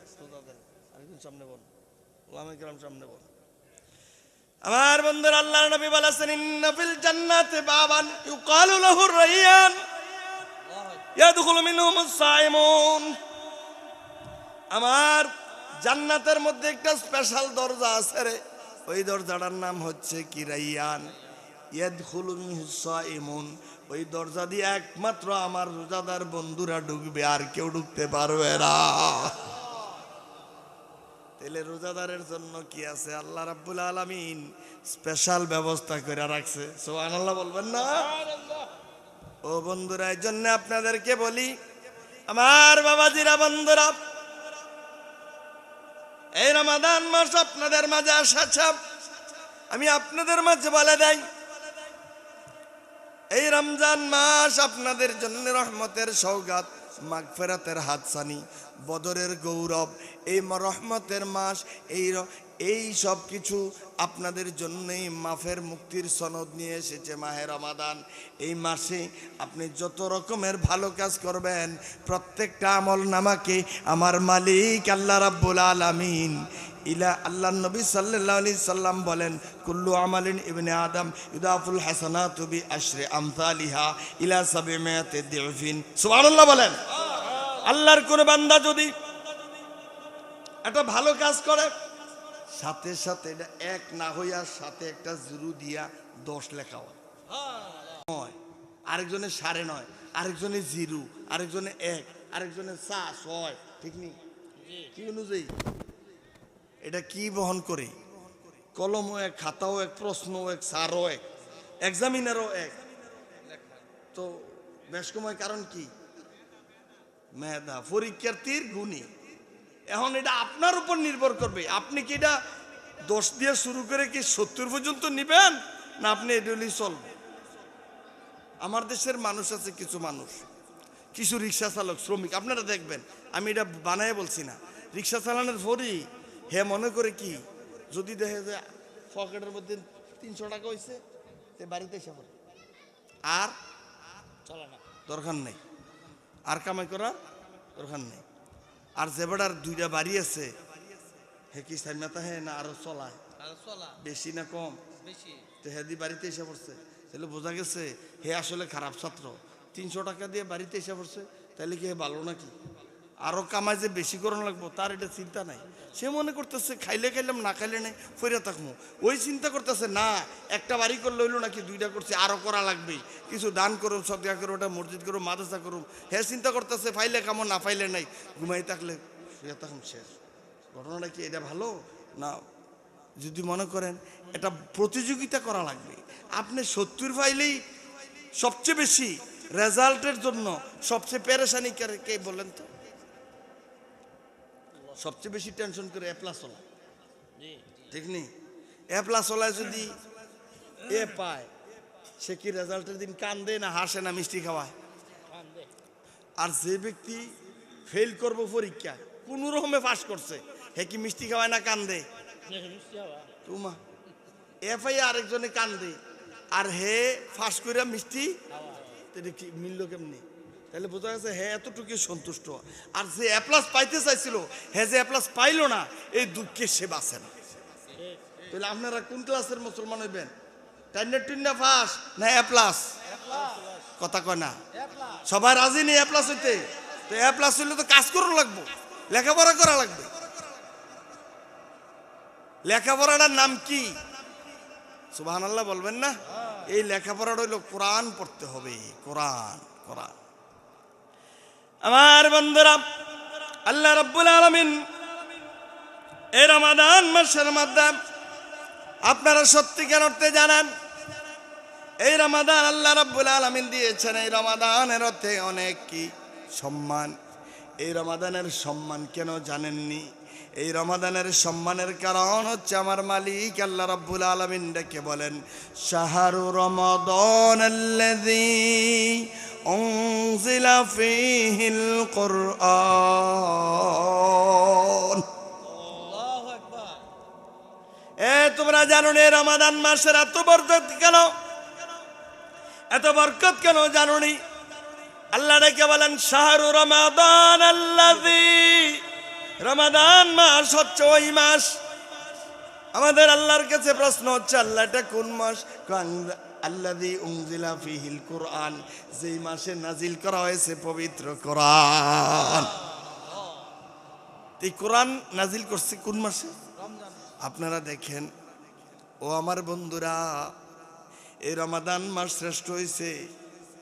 আরেকদিন সামনে বল, ওলামায়ে কেরাম সামনে বল। আমার বন্ধুর আল্লাহর নবী বলেছেন, ইন্না ফিল জান্নাতি বাবান ইউকালু লাহু রাইয়ান ইয়াদখুলু মিনহুমুস সাইমুন। আমার জান্নাতের মধ্যে একটা স্পেশাল দরজা আছে রে, ওই দরজাটার নাম হচ্ছে কি? রাইয়ান। ইয়াদখুলু মিনহুস সাইমুন, ওই দরজা দিয়ে একমাত্র আমার রোজাদার বন্ধুরা ঢুকবে, আর কেউ ঢুকতে পারবে না। তাহলে রোজাদারের জন্য কি আছে? আল্লাহ রাব্বুল আলামিন স্পেশাল ব্যবস্থা করে রাখছে। সুবহানাল্লাহ বলবেন না? ও বন্ধুরা, এই জন্য আপনাদেরকে বলি, আমার বাবাজিরা বন্ধুরা, এই রমাদান মাস আপনাদের মাঝে আসাছে, আমি আপনাদের মাঝে বলে দেই, এই রমজান মাস আপনাদের জন্য রহমতের সওগাত, মাগফিরাতের হাতছানি, বদরের গৌরব, এই রহমতের মাস, এই সব কিছু আপনাদের জন্যই মাফের মুক্তির সনদ নিয়ে এসেছে মাহে রমাদান। এই মাসে আপনি যত রকমের ভালো কাজ করবেন, প্রত্যেকটা আমল নামাকে আমার মালিক আল্লাহ রাব্বুল আলামিন ইলা আল্লাহ নবী সাল্লাল্লাহু আলাইহি সাল্লাম বলেন, কুল্লু আমালিন ইবনে আদম ইউদাফুল হাসানাতু বি আশরি আমসালিহা ইলা 700 দিফিন। সুবহানাল্লাহ বলেন। আল্লাহর কোন বান্দা যদি একটা ভালো কাজ করে, সাথে সাথে এটা এক না হইয়া সাথে একটা জিরো দিয়া 10 লেখা হয়। আরেকজনের 9.5, আরেকজনের 0, আরেকজনের 1, আরেকজনের 6, ঠিক নেই? কি অনুযায়ী এটা কি বহন করে? কলমও এক, খাতাও এক, প্রশ্নও এক, স্যারও এক, এক্সামিনারও এক। তো বেশ সময় কারণ কি? মেধা, পরীক্ষার্থীর গুণী। এখন এটা আপনার উপর নির্ভর করবে, আপনি কি এটা 10 দিয়ে শুরু করে কি 70 পর্যন্ত নিবেন, না আপনি এডলি চলবে। আমার দেশের মানুষ আছে, কিছু মানুষ, কিছু রিক্সা চালক, শ্রমিক, আপনারা দেখবেন, আমি এটা বানায় বলছি না, রিক্সা চালানোর পরই হে মনে করে কি, যদি দেখে যে পকেটের মধ্যে 300 টাকা হয়েছে, সে বাড়িতে এসে পড়ে, আর চলে না, দরকার নেই, আর কামাই করার দরকার নেই। আর যে বেটার 2টা বাড়ি আছে, হে কি সাইমাতা হে না আরো চলায়, বেশি না কম, তো হে দি বাড়িতে এসে পড়ছে, তাহলে বোঝা গেছে হে আসলে খারাপ ছাত্র। 300 টাকা দিয়ে বাড়িতে এসে পড়ছে, তাহলে কি হে ভালো নাকি? আরো কামাই যে বেশি করানো লাগবো তার এটা চিন্তা নাই। সে মনে করতেছে খাইলে খাইলাম, না খাইলে নেই, ফিরে থাকবো। ওই চিন্তা করতেছে না, একটা বাড়ি করলে হইলো নাকি, 2টা করছে, আরো করা লাগবে, কিছু দান করুম, সদকা করুম, ওটা মসজিদ করুম, মাদ্রাসা করুম। হে চিন্তা করতেছে ফাইলে কামো, না ফাইলে নাই, ঘুমাই থাকলে শুয়ে থাকুন, শেষ। ঘটনাটা কি এটা ভালো না? যদি মনে করেন এটা প্রতিযোগিতা করা লাগবে, আপনি 70 ফাইলেই সবচেয়ে বেশি রেজাল্টের জন্য সবচেয়ে পেরেশানি কে বলেন তো? সবচেয়ে বেশি টেনশন করে A+ ওলা, ঠিক নেই? A+ ওলায় যদি এ পায়, সে কি রেজাল্টের দিন কান্দে না হাসে না মিষ্টি খাওয়ায়? আর যে ব্যক্তি ফেল করবো পরীক্ষা, কোন রকমে পাস করছে, হে কি মিষ্টি খাওয়ায় না কান্দে? তোমা এফআই আরেকজনে কান্দে, আর হে ফাঁস করে মিষ্টি, কি মিলল কেমনি? তাহলে বোঝা গেছে হে এতটুকু সন্তুষ্ট। আর যে A+ পাইতে চাইছিল, হে যে A+ পাইল না, এই দুঃখে সে বাঁচে না। তাহলে আপনারা কোন ক্লাসের মুসলমান হইবেন? 10 পাস না A+? কথা কয় না, সবাই রাজি নেই A+ হইতে। তো A+ হইলে তো কাজ করা লাগবো, লেখাপড়া করা লাগবে। লেখাপড়াটার নাম কি? সুবহানাল্লাহ বলবেন না? এই লেখাপড়াটা হইলো কোরআন পড়তে হবে, কোরআন। কোরআন। আমার বন্ধুরা, আল্লাহ রাব্বুল আলামিন এই রমাদান মাসের মধ্যে আপনারা সত্যিকার অর্থে জানেন, এই রমাদান আল্লাহ রাব্বুল আলামিন দিয়েছেন, এই রমাদানের অর্থে অনেক কি সম্মান। এই রমাদানের সম্মান কেন জানেননি? এই রমাদানের সম্মানের কারণ হচ্ছে আমার মালিক আল্লাহ রাব্বুল আলামিন ডেকে বলেন, শাহরু রমাদানাল্লাযী উনজিলা ফীহিল কুরআন। আল্লাহু আকবার। তোমরা জানো না রমাদান মাসের এত বরকত কেন? এত বরকত কেন জানো নি? আল্লাহ ডেকে বলেন শাহরু রমাদানাল্লাযী, রমাদান মাস হচ্ছে ওই মাস। আমাদের আল্লাহর কাছে প্রশ্ন হচ্ছে, আল্লাহ এটা কোন মাস? আল্লাযী উনজিলা ফীহিল কুরআন, যেই মাসে নাজিল করা হয়েছে পবিত্র কোরআন। এই কোরআন নাজিল করছে কোন মাসে? আপনারা দেখেন ও আমার বন্ধুরা, এই রমাদান মাস শ্রেষ্ঠ হয়েছে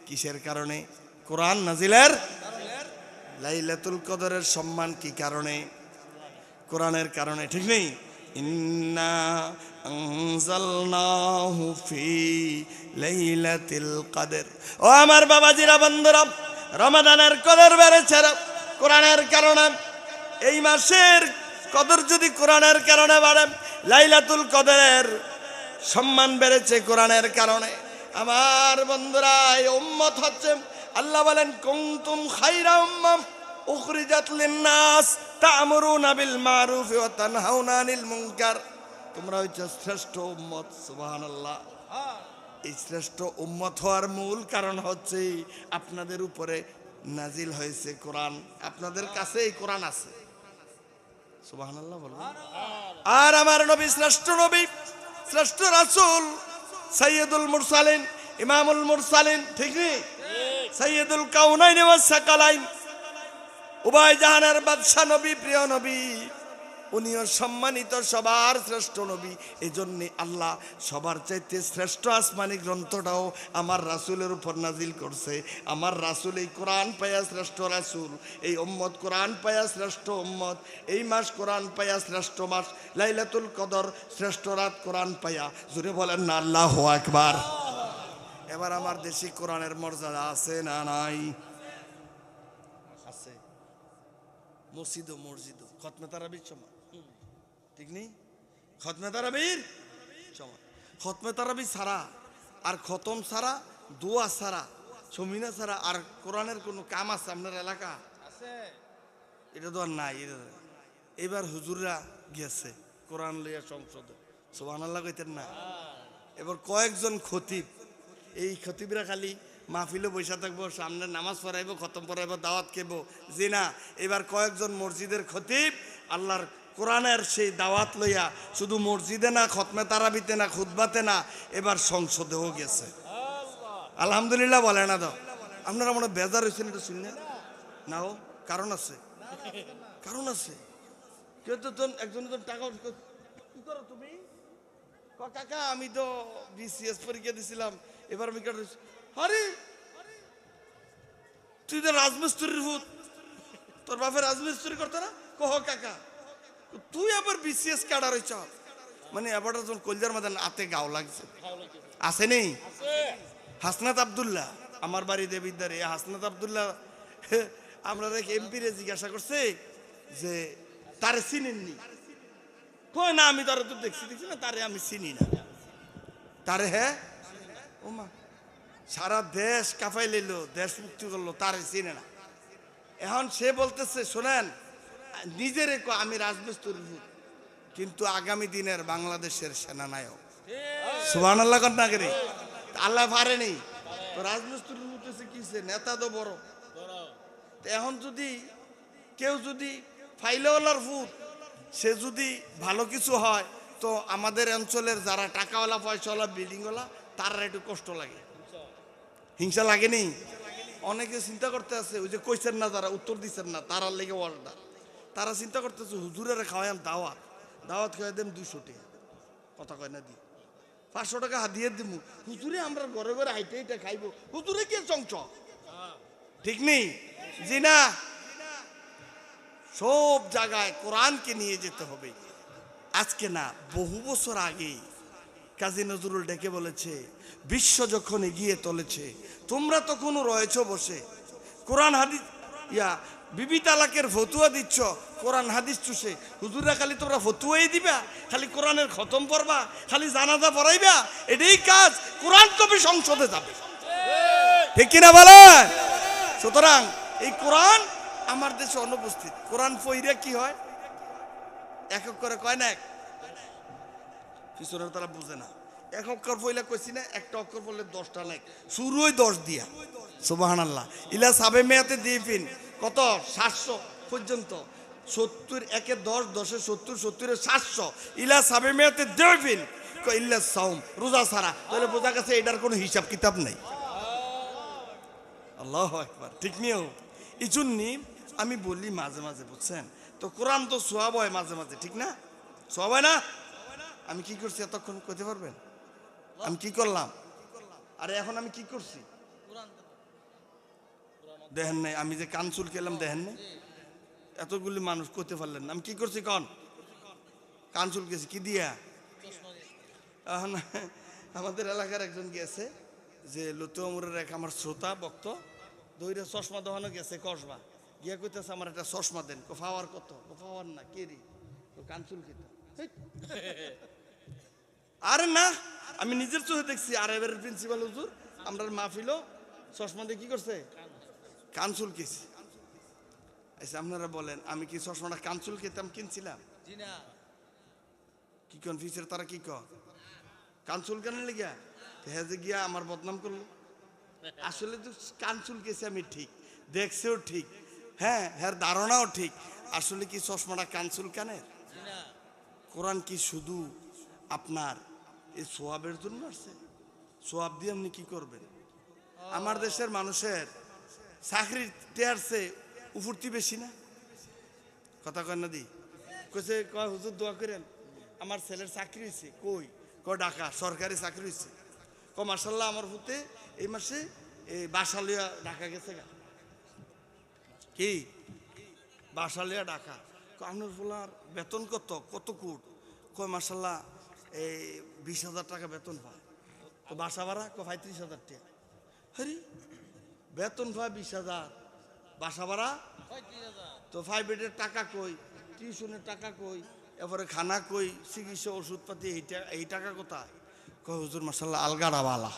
কিসের কারণে? কোরআন নাজিলের। লাইলাতুল কদরের সম্মান কি কারণে? কোরআনের কারণে, ঠিক নেই? ইন্না আনজালনাহু ফি লাইলাতিল কদর। ও আমার বাবাজিরা, বন্ধুরা, রমাদানের কদর বেড়েছে কোরআনের কারণে। এই মাসের কদর যদি কোরআনের কারণে বাড়ে, লাইলাতুল কদরের সম্মান বেড়েছে কোরআনের কারণে। আমার বন্ধুরা, এই উম্মত হচ্ছে, আল্লাহ বলেন কুনতুম খায়রা উম্মাহ উখরিজাত লিন-নাস তা'মুরুনা বিল মারুফ ওয়া তানহাউনা আনিল মুনকার। তোমরা হচ্ছে শ্রেষ্ঠ উম্মত। সুবহানাল্লাহ। এই শ্রেষ্ঠ উম্মত হওয়ার মূল কারণ হচ্ছে আপনাদের উপরে নাজিল হয়েছে কোরআন, আপনাদের কাছে এই কোরআন আছে। সুবহানাল্লাহ বলুন। আর আমার নবী শ্রেষ্ঠ নবী, শ্রেষ্ঠ রাসূল, সাইয়্যিদুল মুরসালিন, ইমামুল মুরসালিন, ঠিক নেই? সাইয়্যিদুল কাউনাইন ওয়াস সাকালাইন, উভয় জাহানের বাদশা নবী, প্রিয় নবী, উনিও সম্মানিত সবার শ্রেষ্ঠ নবী। এই জন্যে আল্লাহ সবার চাইতে শ্রেষ্ঠ আসমানি গ্রন্থটাও আমার রাসূলের উপর নাজিল করছে। আমার রাসূল এই কোরআন পায়া শ্রেষ্ঠ রাসূল, এই উম্মত কোরআন পায়া শ্রেষ্ঠ উম্মত, এই মাস কোরআন পায়া শ্রেষ্ঠ মাস, লাইলাতুল কদর শ্রেষ্ঠ রাত কোরআন পায়া। জোরে বলেন না আল্লাহু আকবার। এবার আমার দেশে কোরআনের মর্যাদা আছে না নাই? আছে। মসজিদ ও মসজিদ খতমে তারাবির সময়, ঠিক নেই? খতমে তারাবির সময়, খতমে তারাবি ছাড়া আর খতম ছাড়া, দোয়া ছাড়া, সমিনা ছাড়া আর কোরআনের কোনো কাম আছে আপনার এলাকা? এটা তো আর নাই। এবার হুজুররা গেছে কোরআন লইয়া সংসদে, সুবহানাল্লাহ কইতেন না? এবার কয়েকজন খতিব, এই খতিবরা খালি মাহফিলে বৈশা থাকবো, সামনে নামাজ পড়াইবো, খতম পড়াইবো, দাওয়াত খেবো, যে না। এবার কয়েকজন মসজিদের খতিব আল্লাহর কোরআনের সেই দাওয়াত লইয়া শুধু মসজিদে না, খতমে তারাবিতে না, খুতবাতে না, এবার সংসদেও গেছে। আলহামদুলিল্লাহ বলে না তো? আপনারা মনে বেজার হয়েছেন এটা শুনলে নাও? কারণ আছে, কারণ আছে। কেউ তো একজন টাকা, কি করো তুমি? কাকা আমি তো বিসিএস পরীক্ষা দিছিলাম, এবার আমি আরে তুই তো রাজমিস্ত্রির ভূত, তোর বাপের রাজমিস্ত্রি করতে না? কহ কাকা তুই আবার বিসিএস কাটার হইছ? মানে এবার যখন কলজার মধ্যে আতে গাও লাগছে। আছে নেই? হাসনাত আব্দুল্লাহ আমার বাড়ি দেবিদ্দারে, হাসনাত আব্দুল্লাহ আমরা এমপি রে জিজ্ঞাসা করছে যে তারে চিনেননি? কয় না আমি তারে তো দেখছি না, তারে আমি চিনি না। তারে হ্যাঁ ও মা, সারা দেশ কাঁপাই লইল, দেশ মুক্তি করলো, তারে চিনে না। এখন সে বলতেছে শোনেন নিজের আমি রাজমিস্ত্রির ভূত, কিন্তু আগামী দিনের বাংলাদেশের সেনানায়ক। সুবহানাল্লাহ কন্যা করে আল্লাহ পারেনি তো রাজমিস্ত্রির ভূত হচ্ছে কিসে? নেতা তো বড়। এখন যদি কেউ যদি ফাইলওয়ালার ভূত, সে যদি ভালো কিছু হয় তো আমাদের অঞ্চলের যারা টাকাওয়ালা পয়সাওয়ালা বিল্ডিংওয়ালা তারা একটু কষ্ট লাগে, হিংসা লাগেনি? অনেকে চিন্তা করতে আছে, ওই যে কইছেন না যারা উত্তর দিচ্ছেন না তারার লেগে ওয়ার্ডটা, তারা চিন্তা করতেছে হুজুরের খাওয়াইম দাওয়াত, দাওয়াত খাওয়াই দেম 200 টাকা, কথা কয় না দি 500 টাকা হাতিয়ে দিব হুজুরে, আমরা ঘরে ঘরে হাইটে হাইটে খাইবো, হুজুরে কে চংচ, ঠিক নেই? জি না, সব জায়গায় কোরআনকে নিয়ে যেতে হবে। আজকে না, বহু বছর আগে কাজী নজরুল ডেকে বলেছে, বিশ্ব যখন এগিয়ে চলেছে তোমরা তখনও রয়েছ বসে, কোরআন হাদিস বিবি তালাকের ফতুয়া দিচ্ছ, কোরআন হাদিস চুষে। হুজুররা খালি তোমরা ফতুয়াই দিবা, খালি কোরআনের খতম পড়বা, খালি জানাজা পড়াইবা, এটাই কাজ। কোরআন কবে সংসদে যাবে? ঠিক কিনা বলে? সুতরাং এই কোরআন আমার দেশে অনুপস্থিত। কোরআন পইরে কি হয়? এক এক করে কয় না, পিছনের তারা বুঝে না। এক অক্ষর পইলে কইছি না, একটা অক্ষর পড়লে 10টা লাইক, শুরুই 10 দিয়া। সুবহানাল্লাহ। ইলা সাবে মেয়াতে দিয়ে ফিন কত 700 পর্যন্ত, 70 একে 10, 10 70, 70 700, ইলা সাবে মেয়াতে দিয়ে ফিন ইল্লা সাওম, রোজা ছাড়া। তাহলে বোঝা গেছে এটার কোনো হিসাব কিতাব নাই। আল্লাহু আকবার, ঠিক নিও। এই জন্যই আমি বলি মাঝে মাঝে, বুঝছেন তো, কোরআন তো সোয়াব হয় মাঝে মাঝে, ঠিক না? সোয়াব হয় না? আমি কি করছি এতক্ষণ কইতে পারবেন? আমি কি করলাম? আরে এখন আমি কি করছি দেখেন নাই? আমি যে কানচুল খেলাম দেখেন নাই? এতগুলি মানুষ করতে পারলেন না, আমি কি করছি? কন কানচুল গেছি কি দিয়া? এখন আমাদের এলাকার একজন গেছে, যে লতুয়ামুরের এক আমার শ্রোতা বক্ত, দইরে চশমা দোকানে গেছে কসবা, গিয়া কইতেছে আমার একটা চশমা দেন। ফাওয়ার কত? ফাওয়ার না কে রে, কানচুল খেতে। আরে না, আমি নিজের চোখে দেখছি। আর এবার প্রিন্সিপাল হুজুর আমরা মাহফিলও চশমা দিয়ে কি করছে? কানচুল খেয়েছি। আচ্ছা আপনারা বলেন, আমি কি চশমাটা কানচুল খেতাম কিনছিলাম? কি কনফিউজের তারা কি কানচুল কেন লেগিয়া? হ্যাঁ যে গিয়া আমার বদনাম করলো। আসলে তো কানচুল খেয়েছি আমি, ঠিক দেখছেও ঠিক, হ্যাঁ হ্যাঁ ধারণাও ঠিক। আসলে কি চশমাটা কানচুল কানের? কোরআন কি শুধু আপনার এই সোয়াবের জন্য আসছে? সোয়াব দিয়ে আপনি কি করবেন? আমার দেশের মানুষের চাকরির টেয়ারছে উফুর্তি বেশি না? কথা কয় না দি? কইছে কয় হুজুর দোয়া করেন আমার ছেলের চাকরি হয়েছে। কই? কয় ঢাকা সরকারি চাকরি হয়েছে। কয় মাশাআল্লাহ আমার পুতে এই মাসে এই বাসালিয়া ঢাকা গেছে গা। কি বাসালিয়া ঢাকা? আপনার ফুলার বেতন কত? কত কোট? কয় মাশাআল্লাহ এই 20,000 টাকা বেতন পায়। তো বাসা ভাড়া? কয় 35,000 টাকা। হরি বেতন পায় 20,000, বাসা ভাড়া 35,000। তো 5 বেডের টাকা কই? টিউশনের টাকা কই? এরপরে খানা কই? চিকিৎসা ওষুধপাতি এই টাকা কোথায়? কয় হুজুর মাশাআল্লাহ আলগাড়াওয়ালা,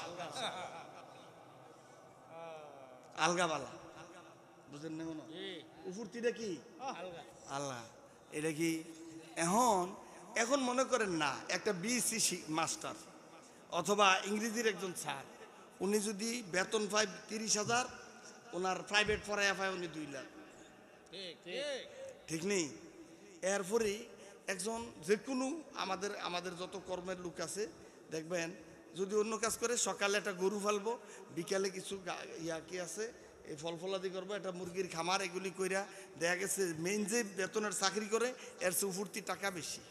আলগাওয়ালা। বুঝেন না মনে উপরটিটা কি আল্লাহ? এটা কি এখন মনে করেন না একটা বিসি মাস্টার অথবা ইংরেজির একজন স্যার, উনি যদি বেতন পায় 30,000, ওনার প্রাইভেট পড়ায় পায় উনি 2 লাখ। ঠিক নেই? এরপরে একজন যে কোনো আমাদের যত কর্মের লোক আছে দেখবেন, যদি অন্য কাজ করে সকালে একটা গরু ফালবো, বিকালে কিছু কি আছে এই ফলফলাদি করবো, একটা মুরগির খামার, এগুলি কইরা দেখা গেছে মেইন যে বেতনের চাকরি করে এর চেয়ে উপরতি টাকা বেশি।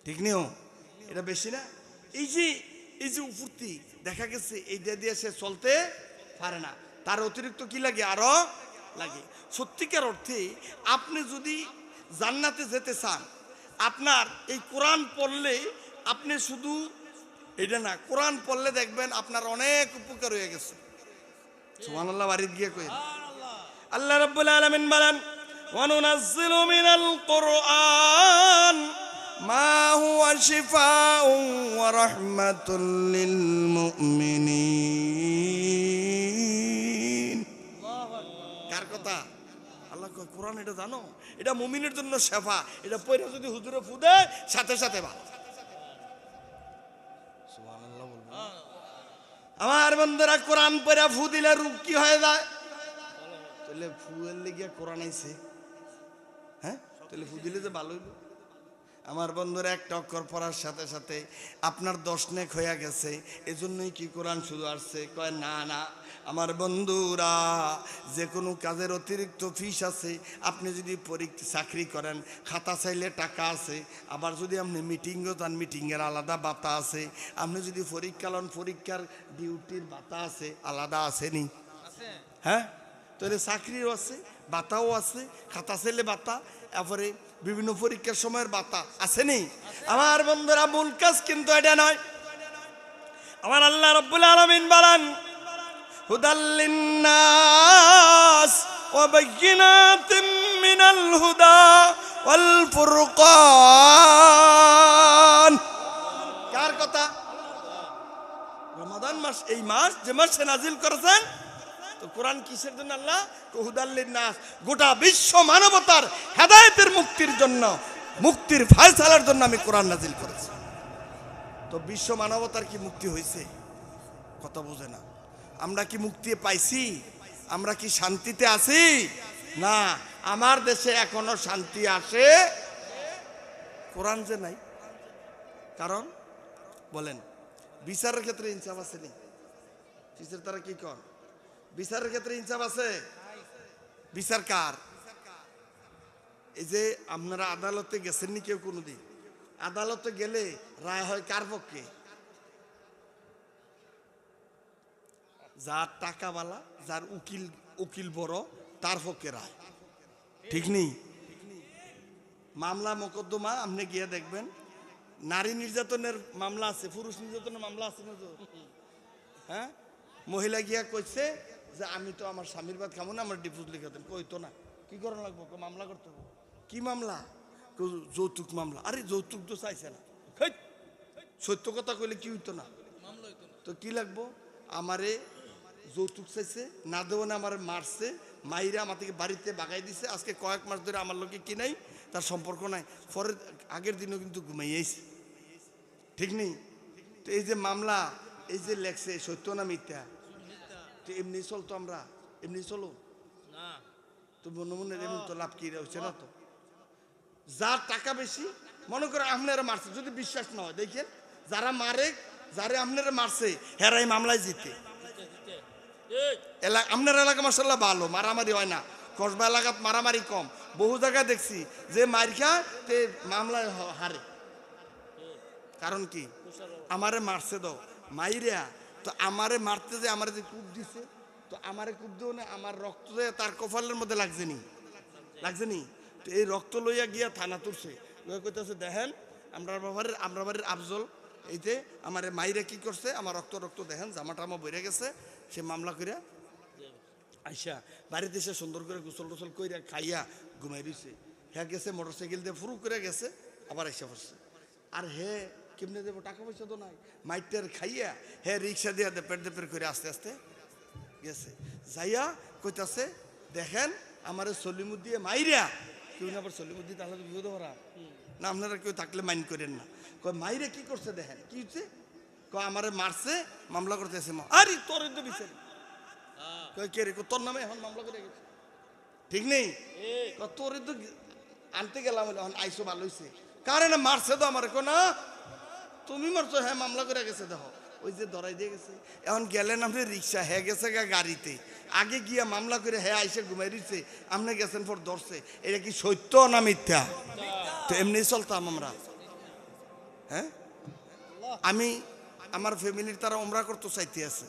ঠিক নেই? এটা বেশি না? এই যে উপরতি দেখা গেছে এইটা দিয়ে সে চলতে পারে না, তার অতিরিক্ত কি লাগে? আরো লাগে। সত্যিকার অর্থে আপনি যদি জান্নাতে যেতে চান, আপনার এই কোরআন পড়লে, আপনি শুধু এটা না, কোরআন পড়লে দেখবেন আপনার অনেক উপকার হয়ে গেছে। সুবহানাল্লাহ বাড়িতে গিয়ে কই আল্লাহ রাব্বুল আলামিন বলেন, ওয়া নুনাজ্জিলু মিনাল কুরআন মা হুয়া শিফাউন ওয়া রাহমাতুল লিল মুমিনিন। কার কথা? আল্লাহ কয় কোরআন এটা জানো, এটা মুমিনের জন্য শেফা। এটা পড়ে যদি হুজুরে ফুদে সাথে সাথে ভালো। সুবহানাল্লাহ বলবেন। আমার বন্ধুরা, কোরআন পড়ে ফু দিলে রূপ কি হয়ে যায়? তাহলে ফুয়ের লেগে কোরআন আইছে। হ্যাঁ, তাহলে ফু দিলে যে ভালো হইলো। আমার বন্ধুরা, একটা অক্ষর পড়ার সাথে সাথে আপনার 10 নেক হয়ে গেছে। এজন্যই কি কোরআন শুধু আসছে? কয় না না আমার বন্ধুরা, যে কোনো কাজের অতিরিক্ত ফিস আছে। আপনি যদি চাকরি করেন, খাতা চাইলে টাকা আছে। আবার যদি আপনি মিটিংও যান, মিটিংয়ের আলাদা বাতা আছে। আপনি যদি পরীক্ষা লন, পরীক্ষার ডিউটির বাতা আছে, আলাদা আসেনি? হ্যাঁ, তাহলে চাকরিও আছে, বাতাও আছে, খাতা চাইলে বাতা, এরপরে বিভিন্ন পরীক্ষার সময়ের বাতা আসেনি? আমার বন্ধুরা, মূল কাজ কিন্তু এটা নয়। আমার আল্লাহ রাব্বুল আলামিন বলেন, হুদাল লিন্নাস ওয়া বায়িনাতিম মিনাল হুদা ওয়াল ফুরকান। কার কথা? রমাদান মাস, এই মাস যে মাসে নাজিল করেছেন। তো কোরআন কিসের জন্য? আল্লাহ হুদাল লিন্নাস, গোটা বিশ্ব মানবতার হেদায়েতের মুক্তির জন্য, মুক্তির ফয়সালার জন্য আমি কোরআন নাজিল করেছি। তো বিশ্ব মানবতার কি মুক্তি হয়েছে? কথা বোঝে না। আমরা কি মুক্তি পাইছি? আমরা কি শান্তিতে আছি? না, আমার দেশে এখনো শান্তি আসে কোরআন যে নাই। কারণ বলেন, বিচারের ক্ষেত্রে ইনসাফ আছে নি? টিচার তারা কি কর? বিচারের ক্ষেত্রে ইনসাফ আছে? বিচার কার? এই যে আপনারা আদালতে গেছেননি কেউ কোনোদিন? আদালতে গেলে রায় হয় কার পক্ষে? যার টাকাওয়ালা, যার উকিল বড়, তার পক্ষে রায়। ঠিক নেই? মামলা মোকদ্দমা আপনি গিয়ে দেখবেন, নারী নির্যাতনের মামলা আছে, পুরুষ নির্যাতনের মামলা আছে না? তো হ্যাঁ, মহিলা গিয়া কইছে যে আমি তো আমার স্বামীর ভাত খাবো না, আমার ডিভোর্স লিখে দেন। কইতো না, কি করা লাগবো? মামলা করতে হবে। কি মামলা? যৌতুক মামলা। আরে যৌতুক তো চাইছে না, সত্য কথা কইলে কি হইতো না? তো কি লাগবো? আমারে যৌতুক চাইছে, না দেবো না, আমার মারছে, মাইরা আমার থেকে বাড়িতে বাগাই দিছে। আজকে কয়েক মাস ধরে আমার লোকে কি নাই, তার সম্পর্ক নাই। পরের আগের দিনও কিন্তু ঘুমাইয়াছে। ঠিক নেই? তো এই যে মামলা, এই যে লেখছে, সত্য না মিথ্যা? তো এমনি চলতো, আমরা এমনি চলো না। তো মনে মনে এমনি তো লাভ কি হচ্ছে না? তো যার টাকা বেশি, মনে করে আপনারা মারছে, যদি বিশ্বাস না হয় দেখেন, যারা মারে, যারা আপনারা মারছে, হেরাই মামলায় জিতে। আপনার এলাকা মাশাআল্লাহ ভালো, মারামারি হয় না। কসবা এলাকাত মারামারি কম, বহু জায়গায় দেখছি যে মার খায় তে মামলায় হারে। কারণ কি? আমারে মারছে দাও মাইরা, তো আমারে মারতে যে আমারে যে কূপ দিছে, তো আমারে কূপ দিও না, আমার রক্ত যে তার কপালের মধ্যে লাগছে নি, লাগছে নি, তো এই রক্ত লইয়া গিয়া থানা তুলছে, লইয়া কইতেছে দেখেন আমরা বাড়ির আফজল এইতে আমারে মাইরা কি করছে, আমার রক্ত রক্ত দেখেন জামা টামা বইরে গেছে। সে মামলা করিয়া আইসা বাড়িতে এসে সুন্দর করে গোসল টোসল কইরা খাইয়া ঘুমাই দিছে। হ্যাঁ গেছে মোটরসাইকেল দিয়ে ফুরু করে গেছে, আবার আইসা পড়ছে। আর হে কেমনে দেবো, টাকা পয়সা তো নাই, মাইটার খাইয়া হে রিক্সা দিয়া দেপের দেপের করে আস্তে আস্তে গেছে। যাইয়া কইতাছে দেখেন আমার সলিমুদ দিয়ে মাইরা, কেউ না আবার সলিমুদ্দি তাহলে তো বিপদ ভরা না, আপনারা কেউ থাকলে মাইন্ড করেন না। কয় মাইরে কি করছে দেখেন, কি হচ্ছে? কয় আমারে মারছে, মামলা করতেছে। আরে তোর তো বিচারি কয় কে রে, তোর নামে এখন মামলা করে গেছে, ঠিক নেই? তোর তো আনতে গেলাম, এখন আইসো ভালো হয়েছে, কারে না মারছে তো আমার, না তুমি মারছো, হ্যাঁ মামলা করে গেছে, দেখো ওই যে ধরাই দিয়ে গেছে। এখন গেলেন আপনি রিক্সা, হ্যাঁ গেছে গা গাড়িতে, আগে গিয়া মামলা করে হ্যাঁ আইসে ঘুমাই দিচ্ছে, আপনি গেছেন পর ধরছে, এটা কি সত্য না মিথ্যা? তো এমনি চলতাম আমরা। হ্যাঁ আমি আমার ফ্যামিলির তারা ওমরা করতে চাইতে আছে,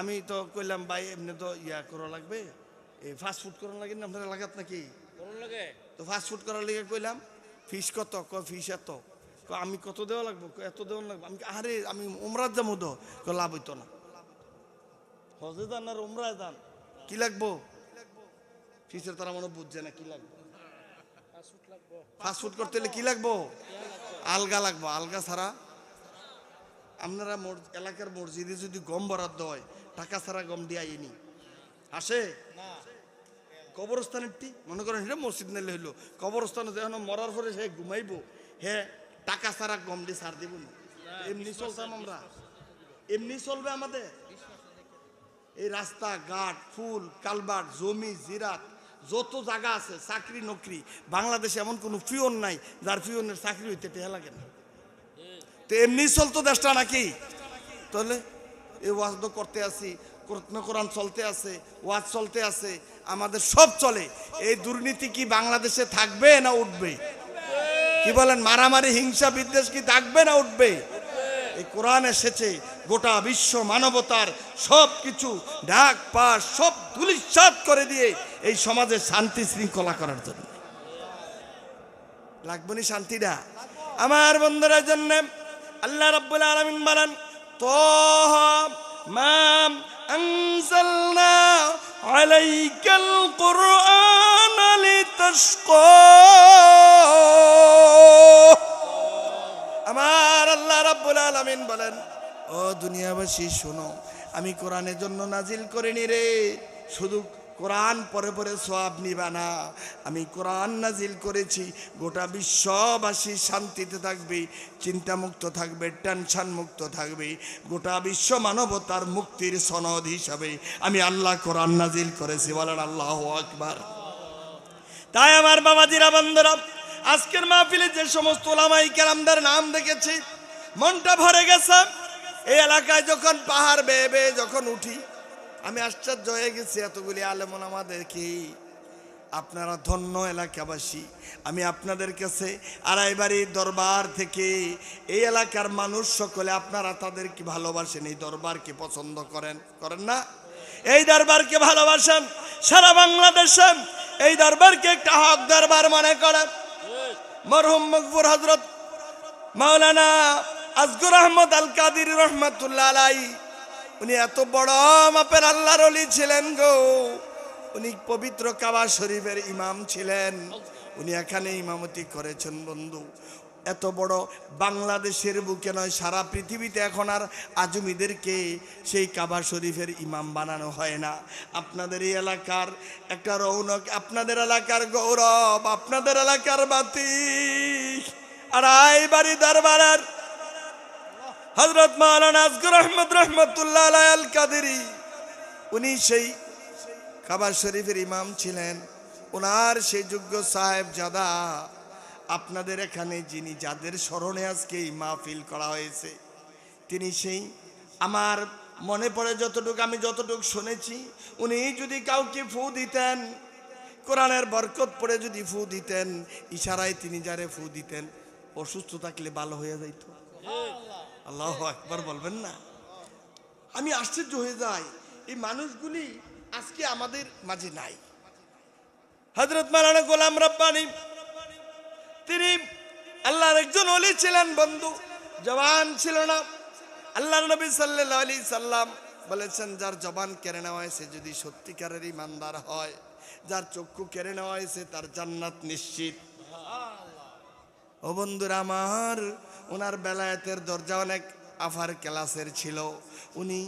আমি তো কইলাম ভাই এমনি তো ইয়া করা লাগবে, এই ফাস্ট ফুড করা লাগে না আপনারা লাগাত নাকি? তো ফাস্ট ফুড করার লিগে কইলাম ফিস কত, ফিস এত, আমি কত দেওয়া লাগবো, এত দেওয়া লাগবো। আমি আরে আমি ওমরাত যাবো তো, লাভ হইতো না, হজে যান আর ওমরায় যান, কি লাগবো ফিসের, তারা মনে বুঝছে না কি লাগবে। ফাস্ট ফুড করতে হলে কি লাগবো? আলগা লাগবো, আলগা ছাড়া আপনারা এলাকার মসজিদে যদি গম বরাদ্দ হয়, টাকা ছাড়া গম দিয়ে আইনি আসে কবরস্থানের টি মনে করেন, এটা মসজিদ নিলে হইলো, কবরস্থানে যখন মরার পরে সে ঘুমাইবো, হ্যাঁ টাকা ছাড়া গম দিয়ে ছাড় দিব না। এমনি চলতাম আমরা, এমনি চলবে আমাদের। এই রাস্তা ঘাট, ফুল কালবাট, জমি জিরাত, যত জায়গা আছে, চাকরি নকরি, বাংলাদেশে এমন কোনো পিয়ন নাই যার পিয়নের চাকরি হইতে টেহা লাগে না। তো এমনি চলতো দেশটা নাকি? তাহলে এই ওয়াজ তো করতে আসি, কোরআন চলতে আছে, ওয়াজ চলতে আছে, আমাদের সব চলে। এই দুর্নীতি কি বাংলাদেশে থাকবে না উঠবে? কি বলেন, মারামারি হিংসা বিদ্বেষ কি থাকবে না উঠবে? এই কোরআন এসেছে গোটা বিশ্ব মানবতার সব কিছু ঢাক পাশ সব ধূলিসাৎ করে দিয়ে এই সমাজে শান্তি শৃঙ্খলা করার জন্য। লাগবে না শান্তিটা আমার বন্ধুদের জন্য? আল্লাহ রাব্বুল আলামিন বলেন, তাহা মা আনজালনা আলাইকাল কুরআন লিতাশকা। আমার আল্লাহ রাব্বুল আলামিন বলেন, ও দুনিয়াবাসী শোনো, আমি কোরআনের জন্য নাজিল করিনি রে শুধু কোরআন পরে পরে সওয়াব নিবা না, আমি কোরআন নাজিল করেছি গোটা বিশ্ববাসী শান্তিতে থাকবে, চিন্তামুক্ত থাকবে, টেনশন মুক্ত থাকবে, গোটা বিশ্ব মানবতার মুক্তির সনদ হিসাবে আমি আল্লাহ কোরআন নাজিল করেছি। বলেন আল্লাহু আকবার। তাই আমার বাবাজিরা বন্ধুরা, আজকের মাহফিলে যে সমস্ত ওলামায়ে কেরামদের নাম দেখেছি, মনটা ভরে গেছে। এই এলাকায় যখন পাহাড় বেয়ে বেয়ে যখন উঠি, আমি আশ্চর্য হয়ে গেছি এতগুলি আলেম ওলামা দেখি। আপনারা ধন্য এলাকাবাসী। আমি আপনাদের কাছে আড়াইবাড়ির দরবার থেকে এই এলাকার মানুষ সকলে আপনারা তাদেরকে ভালোবাসেন, এই দরবারকে পছন্দ করেন, করেন না? এই দরবারকে ভালোবাসেন। সারা বাংলাদেশে এই দরবারকে একটা হক দরবার মনে করেন। মরহুম মকবুর হযরত মাওলানা আসগর আহমদ আল কাদিরি রহমাতুল্লাহ আলাইহি, উনি এত বড় মাপের আল্লাহর ওলি ছিলেন গো। উনি পবিত্র কাবা শরীফের ইমাম ছিলেন, উনি এখানে ইমামতি করেছেন বন্ধু। এত বড় বাংলাদেশের বুকে নয়, সারা পৃথিবীতে এখন আর আজমিদেরকে সেই কাবা শরীফের ইমাম বানানো হয় না। আপনাদের এই এলাকার একটা রৌনক, আপনাদের এলাকার গৌরব, আপনাদের এলাকার বাতি আড়াইবাড়ি দরবারের হযরত মাওলানা আসগর আহমদ রহমাতুল্লাহ আলাইহি আল কাদেরী, উনি সেই কাবা শরীফের ইমাম ছিলেন। ওনার সেই যোগ্য সাহেবজাদা আপনাদের এখানে যিনি, যাদের স্মরণে আজকে এই মাহফিল করা হয়েছে, তিনি সেই, আমার মনে পড়ে যতটুকু, আমি যতটুকু শুনেছি, উনি যদি কাউকে ফু দিতেন, কোরআনের বরকত পড়ে যদি ফু দিতেন, ইশারায় তিনি যারে ফু দিতেন অসুস্থ থাকলে ভালো হয়ে যাইত। আল্লাহু আকবার বলবেন না? আমি আশ্চর্য হয়ে যাই, এই মানুষগুলি আজকে আমাদের মাঝে নাই। হযরত মাওলানা গোলাম রব্বানী তিনি আল্লাহর একজন ওলি ছিলেন বন্ধু, জবান ছিল না। আল্লাহর নবী সাল্লাল্লাহু আলাইহি সাল্লাম বলেছেন, যার জবান কেড়ে নেওয়া হয়েছে যদি সত্যিকারের ইমানদার হয়, যার চক্ষু কেড়ে নেওয়া হয়েছে তার জান্নাত নিশ্চিত। ও বন্ধুরা আমার, ওনার বেলায়েতের দরজা অনেক আফার ক্লাসের ছিল। উনি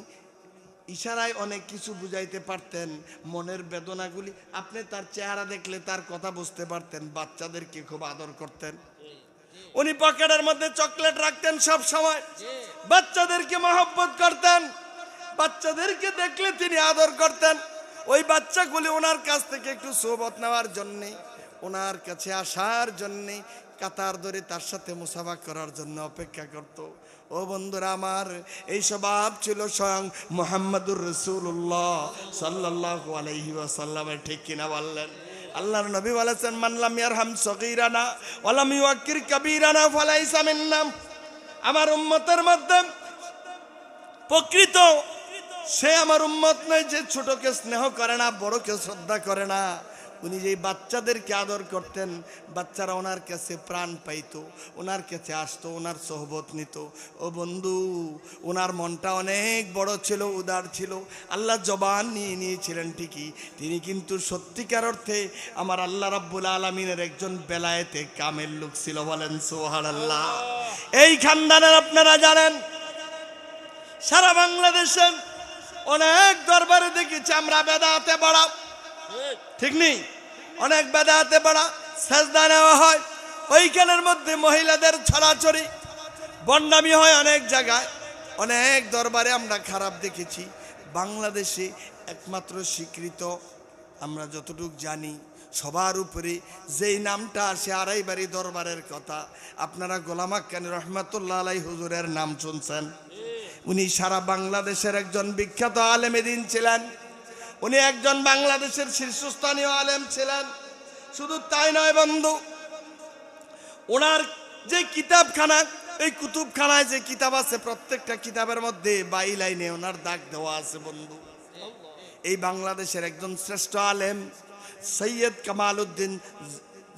ইশারায় অনেক কিছু বুঝাইতে পারতেন, মনের বেদনাগুলি আপনি তার চেহারা দেখলে তার কথা বুঝতে পারতেন। বাচ্চাদেরকে খুব আদর করতেন। উনি পকেটের মধ্যে চকলেট রাখতেন সব সময়, বাচ্চাদেরকে মহব্বত করতেন, বাচ্চাদেরকে দেখলে তিনি আদর করতেন। ওই বাচ্চাগুলি ওনার কাছ থেকে একটু সোহবত নেওয়ার জন্যে, ওনার কাছে আসার জন্যে কাতার ধরে তার সাথে মুসাফা করার জন্য অপেক্ষা করত। ও বন্ধুরা আমার, এই স্বভাব ছিল স্বয়ং মুহাম্মদুর রাসূলুল্লাহ সাল্লাল্লাহু আলাইহি ওয়াসাল্লামের। ঠিক কিনা বললেন? আল্লাহর নবী বলেছেন, মান লাম ইয়ারহাম সগীরানা ওয়া লাম ইউক্কির কাবীরানা ফালাইসা মিন্না। আমার উম্মতের মধ্যে প্রকৃত সে আমার উম্মত নয় যে ছোটকে স্নেহ করে না, বড়কে শ্রদ্ধা করে না। উনি যেই বাচ্চাদেরকে আদর করতেন, বাচ্চারা ওনার কাছে প্রাণ পাইতো, ওনার কাছে আসতো, ওনার সোহবত নিত। ও বন্ধু, ওনার মনটা অনেক বড় ছিল, উদার ছিল। আল্লাহ জবান নিয়ে নিয়েছিলেন ঠিকই, তিনি কিন্তু সত্যিকার অর্থে আমার আল্লাহ রাব্বুল আলামিনের একজন বেলায়েতে কামেল লোক ছিল। বলেন সুবহানাল্লাহ। এই খানদানের আপনারা জানেন, সারা বাংলাদেশে অনেক দরবারে দেখেছি আমরা বেদাতে বড়া, ঠিক নেই? অনেক বেদাতে বড়া সেজদা নেওয়া হয়, ওইখানের মধ্যে মহিলাদের ছড়াছড়ি বন্ডামি হয় অনেক জায়গায়, অনেক দরবারে আমরা খারাপ দেখেছি। বাংলাদেশে একমাত্র স্বীকৃত আমরা যতটুকু জানি সবার উপরে যেই নামটা আসে আড়াইবাড়ি দরবারের কথা, আপনারা গোলাম হাক্কানী রহমাতুল্লাহ আলাইহি হুজুরের নাম শুনছেন। উনি সারা বাংলাদেশের একজন বিখ্যাত আলেমে দ্বীন ছিলেন। উনি একজন বাংলাদেশের শীর্ষস্থানীয় আলেম ছিলেন। শুধু তাই নয় বন্ধু, ওনার যে কিতাবখানা, এই কুতুবখানায় যে কিতাব আছে প্রত্যেকটা কিতাবের মধ্যে বাই লাইনে ওনার দাগ দেওয়া আছে বন্ধু। এই বাংলাদেশের একজন শ্রেষ্ঠ আলেম সৈয়দ কামাল উদ্দিন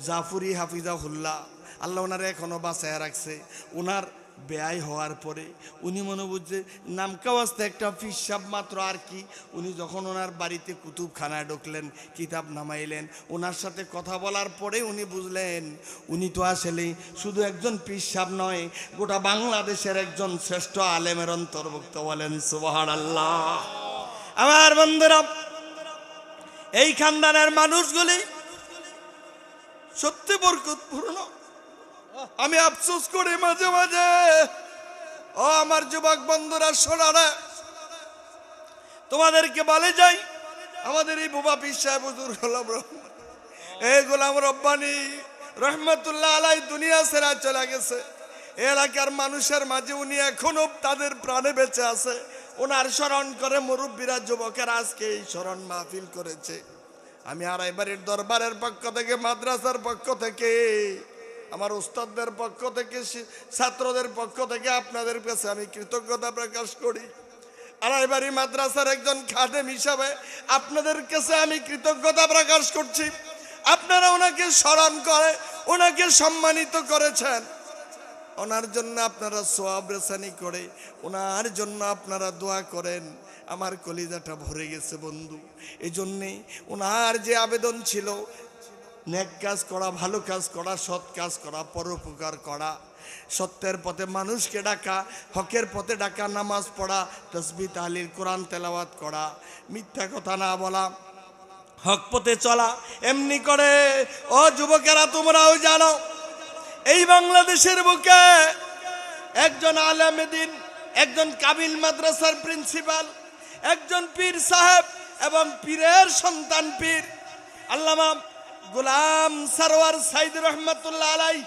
জাফরি হাফিজাহুল্লাহ, আল্লাহ ওনারে এখনো বাঁচায় রাখছে। ওনার বেয়াই হওয়ার পরে উনি মনে বুঝছে নামকাওয়াস্তে একটা ফিসাব মাত্র আর কি। উনি যখন ওনার বাড়িতে কুতুবখানায় ঢুকলেন, কিতাব নামাইলেন, ওনার সাথে কথা বলার পরে উনি বুঝলেন উনি তো আসলে শুধু একজন পিসাব নয়, গোটা বাংলাদেশের একজন শ্রেষ্ঠ আলেমের অন্তর্ভুক্ত। বলেন সুবহানাল্লাহ। আমার বন্ধুরা, এই খানদানের মানুষগুলি সত্যি বরকতপূর্ণ। আমি আফসোস করি মাঝে মাঝে, ও আমার যুবক বন্ধুরা শোনারা, তোমাদেরকে বলে যাই, আমাদের এই বুবা পীর সাহেব হুজুর গোলাম রব্বানী রহমাতুল্লাহ আলাইহি দুনিয়া ছেড়ে চলে গেছে। এলাকার মানুষের মাঝে উনি এখনো তাদের প্রাণে বেঁচে আছে। ওনার স্মরণ করে মুরব্বীরা, যুবকেরা আজকে এই স্মরণ মাহফিল করেছে। আমি আড়াইবাড়ির দরবারের পক্ষ থেকে, মাদ্রাসার পক্ষ থেকে, আমার উস্তাদদের পক্ষ থেকে, ছাত্রদের পক্ষ থেকে আপনাদের কাছে আমি কৃতজ্ঞতা প্রকাশ করি। আড়াইবাড়ি মাদ্রাসার একজন খাদেম হিসাবে আপনাদের কাছে আমি কৃতজ্ঞতা প্রকাশ করছি। আপনারা ওনাকে স্মরণ করে, ওনাকে সম্মানিত করেছেন, ওনার জন্য আপনারা সোয়াব রেসানি করে, ওনার জন্য আপনারা দোয়া করেন। আমার কলিজাটা ভরে গেছে বন্ধু। এই জন্যে ওনার যে আবেদন ছিল, নেক কাজ করা, ভালো কাজ করা, সৎ কাজ করা, পরোপকার করা, সত্যের পথে মানুষকে ডাকা, হকের পথে ডাকা, নামাজ পড়া, তাসবিহ তাহলিল, কোরআন তেলাওয়াত করা, মিথ্যা কথা না বলা, হক পথে চলা। এমনি করে ও যুবকেরা, তোমরাও জানো এই বাংলাদেশের বুকে একজন আলেমে দ্বীন, একজন কামিল মাদ্রাসার প্রিন্সিপাল, একজন পীর সাহেব এবং পীরের সন্তান পীর আল্লামা গোলাম সরওয়ার সাইদ রহমাতুল্লাহ আলাইহি,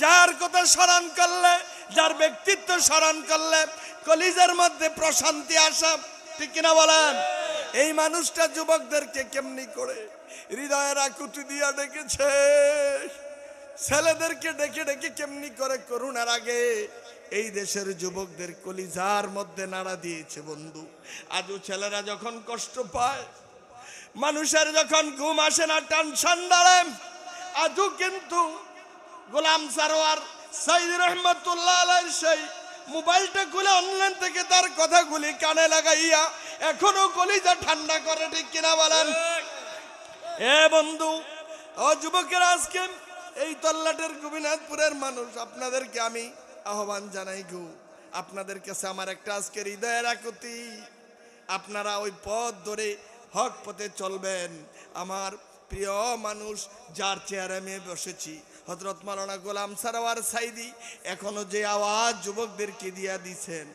যার কথা স্মরণ করলে, যার ব্যক্তিত্ব স্মরণ করলে কলিজার মধ্যে প্রশান্তি আসে। ঠিক কিনা বলেন? এই মানুষটা যুবকদেরকে কেমনি করে হৃদয়ের আকুতি দিয়া ডেকেছে। ছেলেদেরকে ডেকে ডেকে কেমনি করে করুণার আগে এই দেশের যুবকদের কলিজার মধ্যে নাড়া দিয়েছে বন্ধু। আজও ছেলেরা যখন কষ্ট পায়, মানুষের যখন ঘুম আসে না, টেনশন বাড়ে, আজও কিন্তু গোলাম সারোয়ার সাইদ রহমতুল্লাহ আলাইহির সেই মোবাইলটা খুলে অনলাইন থেকে তার কথাগুলি কানে লাগাইয়া এখনো কলিজা ঠান্ডা করে, ঠিক কিনা বলেন? এ বন্ধু ও যুবকেরা, আজকে এই তল্লাটের গোপীনাথপুরের মানুষ, আপনাদেরকে আমি আহ্বান জানাই গো, আপনাদের কাছে আমার একটা আজকের হৃদয়ের আকুতি, আপনারা ওই পথ ধরে হক পথে চলবেন। আমার প্রিয় মানুষ যার চেয়ারে আমি বসেছি, হযরত মাওলানা গোলাম সারোয়ার সাইদি, এখনো যে আওয়াজ যুবকদেরকে দিয়া দিছেন,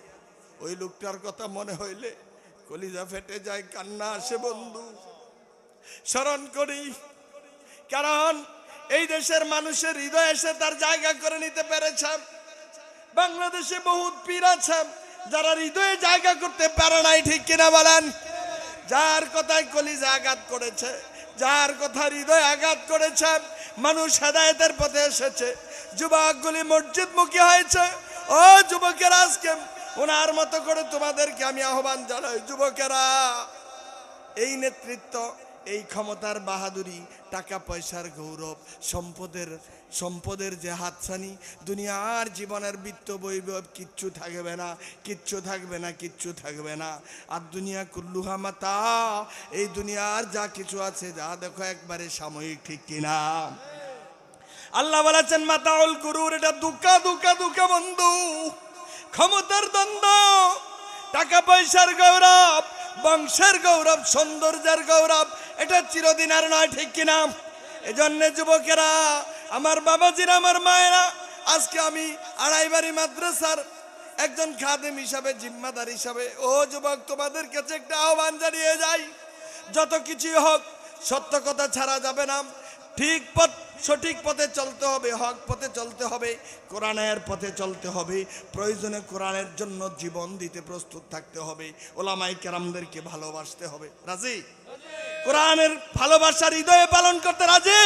ওই লোকটার কথা মনে হইলে কলিজা ফেটে যায়, কান্না আসে বন্ধু। স্মরণ করি, কারণ এই দেশের মানুষের হৃদয়ে এসে তার জায়গা করে নিতে পেরেছে। বাংলাদেশে বহুত পীর আছে যারা হৃদয়ে জায়গা করতে পারে নাই, ঠিক কিনা বলেন? যার কথায় কলিজা আঘাত করেছে, যার কথা হৃদয় আঘাত করেছে, মানুষ হেদায়েতের পথে এসেছে, যুবকগুলি মসজিদমুখী হয়েছে। ও যুবকেরা, আজকে ওনার মতো করে তোমাদেরকে আমি আহ্বান জানাই, যুবকেরা, এই নেতৃত্ব, এই ক্ষমতার বাহাদুরি, টাকা পয়সার গৌরব, সম্পদের যে হাতছানি, দুনিয়ার জীবনের বিত্ত বৈভব কিচ্ছু থাকবে না, কিচ্ছু থাকবে না, কিচ্ছু থাকবে না। আর দুনিয়া কুল্লুহা মাতা, এই দুনিয়ার যা কিছু আছে, যা দেখো একবারে সাময়িক, ঠিক কিনা? আল্লাহ বলেছেন মাতাউল গুরুর, এটা দুকা দুকা দুকা বন্ধু। ক্ষমতার দ্বন্দ্ব, টাকা পয়সার গৌরব, বংশের গৌরব, সৌন্দর্যের গৌরব, এটা চিরদিন আর নয়, ঠিক কিনা? এজন্য যুবকেরা, আমার বাবাজিরা, আমার মায়েরা, আজকে আমি আড়াইবাড়ি মাদ্রাসার একজন খাদেম হিসাবে, জিম্মাদার হিসাবে, ও যুবক, তোমাদের কাছে একটা আহ্বান জানিয়ে যাই, যত কিছুই হোক সত্য কথা ছাড়া যাবে না, ঠিক পথ, সঠিক পথে চলতে হবে, হক পথে চলতে হবে, কোরআনের পথে চলতে হবে, প্রয়োজনে কোরআনের জন্য জীবন দিতে প্রস্তুত থাকতে হবে, ওলামাই কেরামদেরকে ভালোবাসতে হবে। রাজি? কোরআনের ভালোবাসার হৃদয়ে পালন করতে রাজি?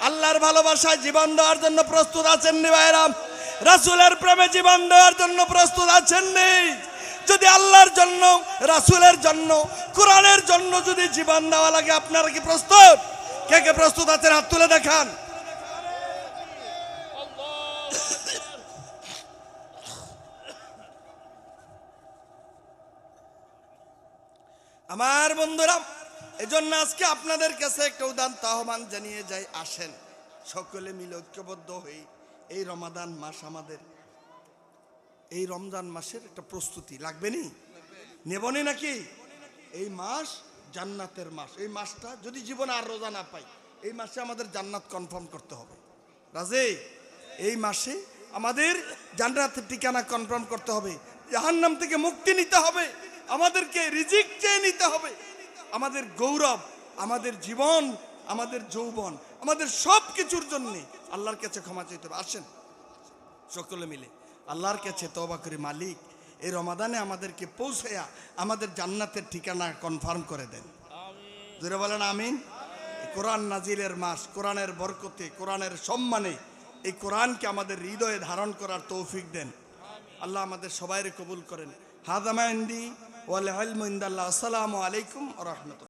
আল্লাহর ভালোবাসায় জীবন দেওয়ার জন্য প্রস্তুত আছেন নি ভাইরা? রাসূলের প্রেমে জীবন দেওয়ার জন্য প্রস্তুত আছেন নি? যদি আল্লাহর জন্য, রাসূলের জন্য, কোরআনের জন্য যদি জীবন দেওয়া লাগে, আপনারা কি প্রস্তুত? কে কে প্রস্তুত আছেন? হাত তুলে দেখান। আমার বন্ধুরা, এজন্য আজকে আপনাদের কাছে একটা উদাত্ত আহ্বান জানিয়ে যাই, আসেন সকলে মিলে ঐক্যবদ্ধ হই। এই রমাদান মাস, আমাদের এই রমজান মাসের একটা প্রস্তুতি লাগবে নি? নেবনি নাকি? এই মাস জান্নাতের মাস। এই মাসটা যদি জীবনে আর রোজা না পাই, এই মাসে আমাদের জান্নাত কনফার্ম করতে হবে। রাজি? এই মাসে আমাদের জান্নাতের ঠিকানা কনফার্ম করতে হবে, জাহান্নাম থেকে মুক্তি নিতে হবে, আমাদেরকে রিজিক চেয়ে নিতে হবে, আমাদের গৌরব, আমাদের জীবন, আমাদের যৌবন, আমাদের সব কিছুর জন্য আল্লাহর কাছে ক্ষমা চাইতে হবে। আসেন সকলে মিলে আল্লাহর কাছে তওবা করি, মালিক এই রমাদানে আমাদেরকে পৌঁছায়া আমাদের জান্নাতের ঠিকানা কনফার্ম করে দেন। জোরে বলেন আমিন। কোরআন নাজিলের মাস, কোরআনের বরকতে, কোরআনের সম্মানে এই কোরআনকে আমাদের হৃদয়ে ধারণ করার তৌফিক দেন। আল্লাহ আমাদের সবাইকে কবুল করেন। হাযা মা ইনদি ওয়াল ইলমু ইনদাল্লাহ। আসসালামু আলাইকুম ওয়া রাহমাতুল্লাহ।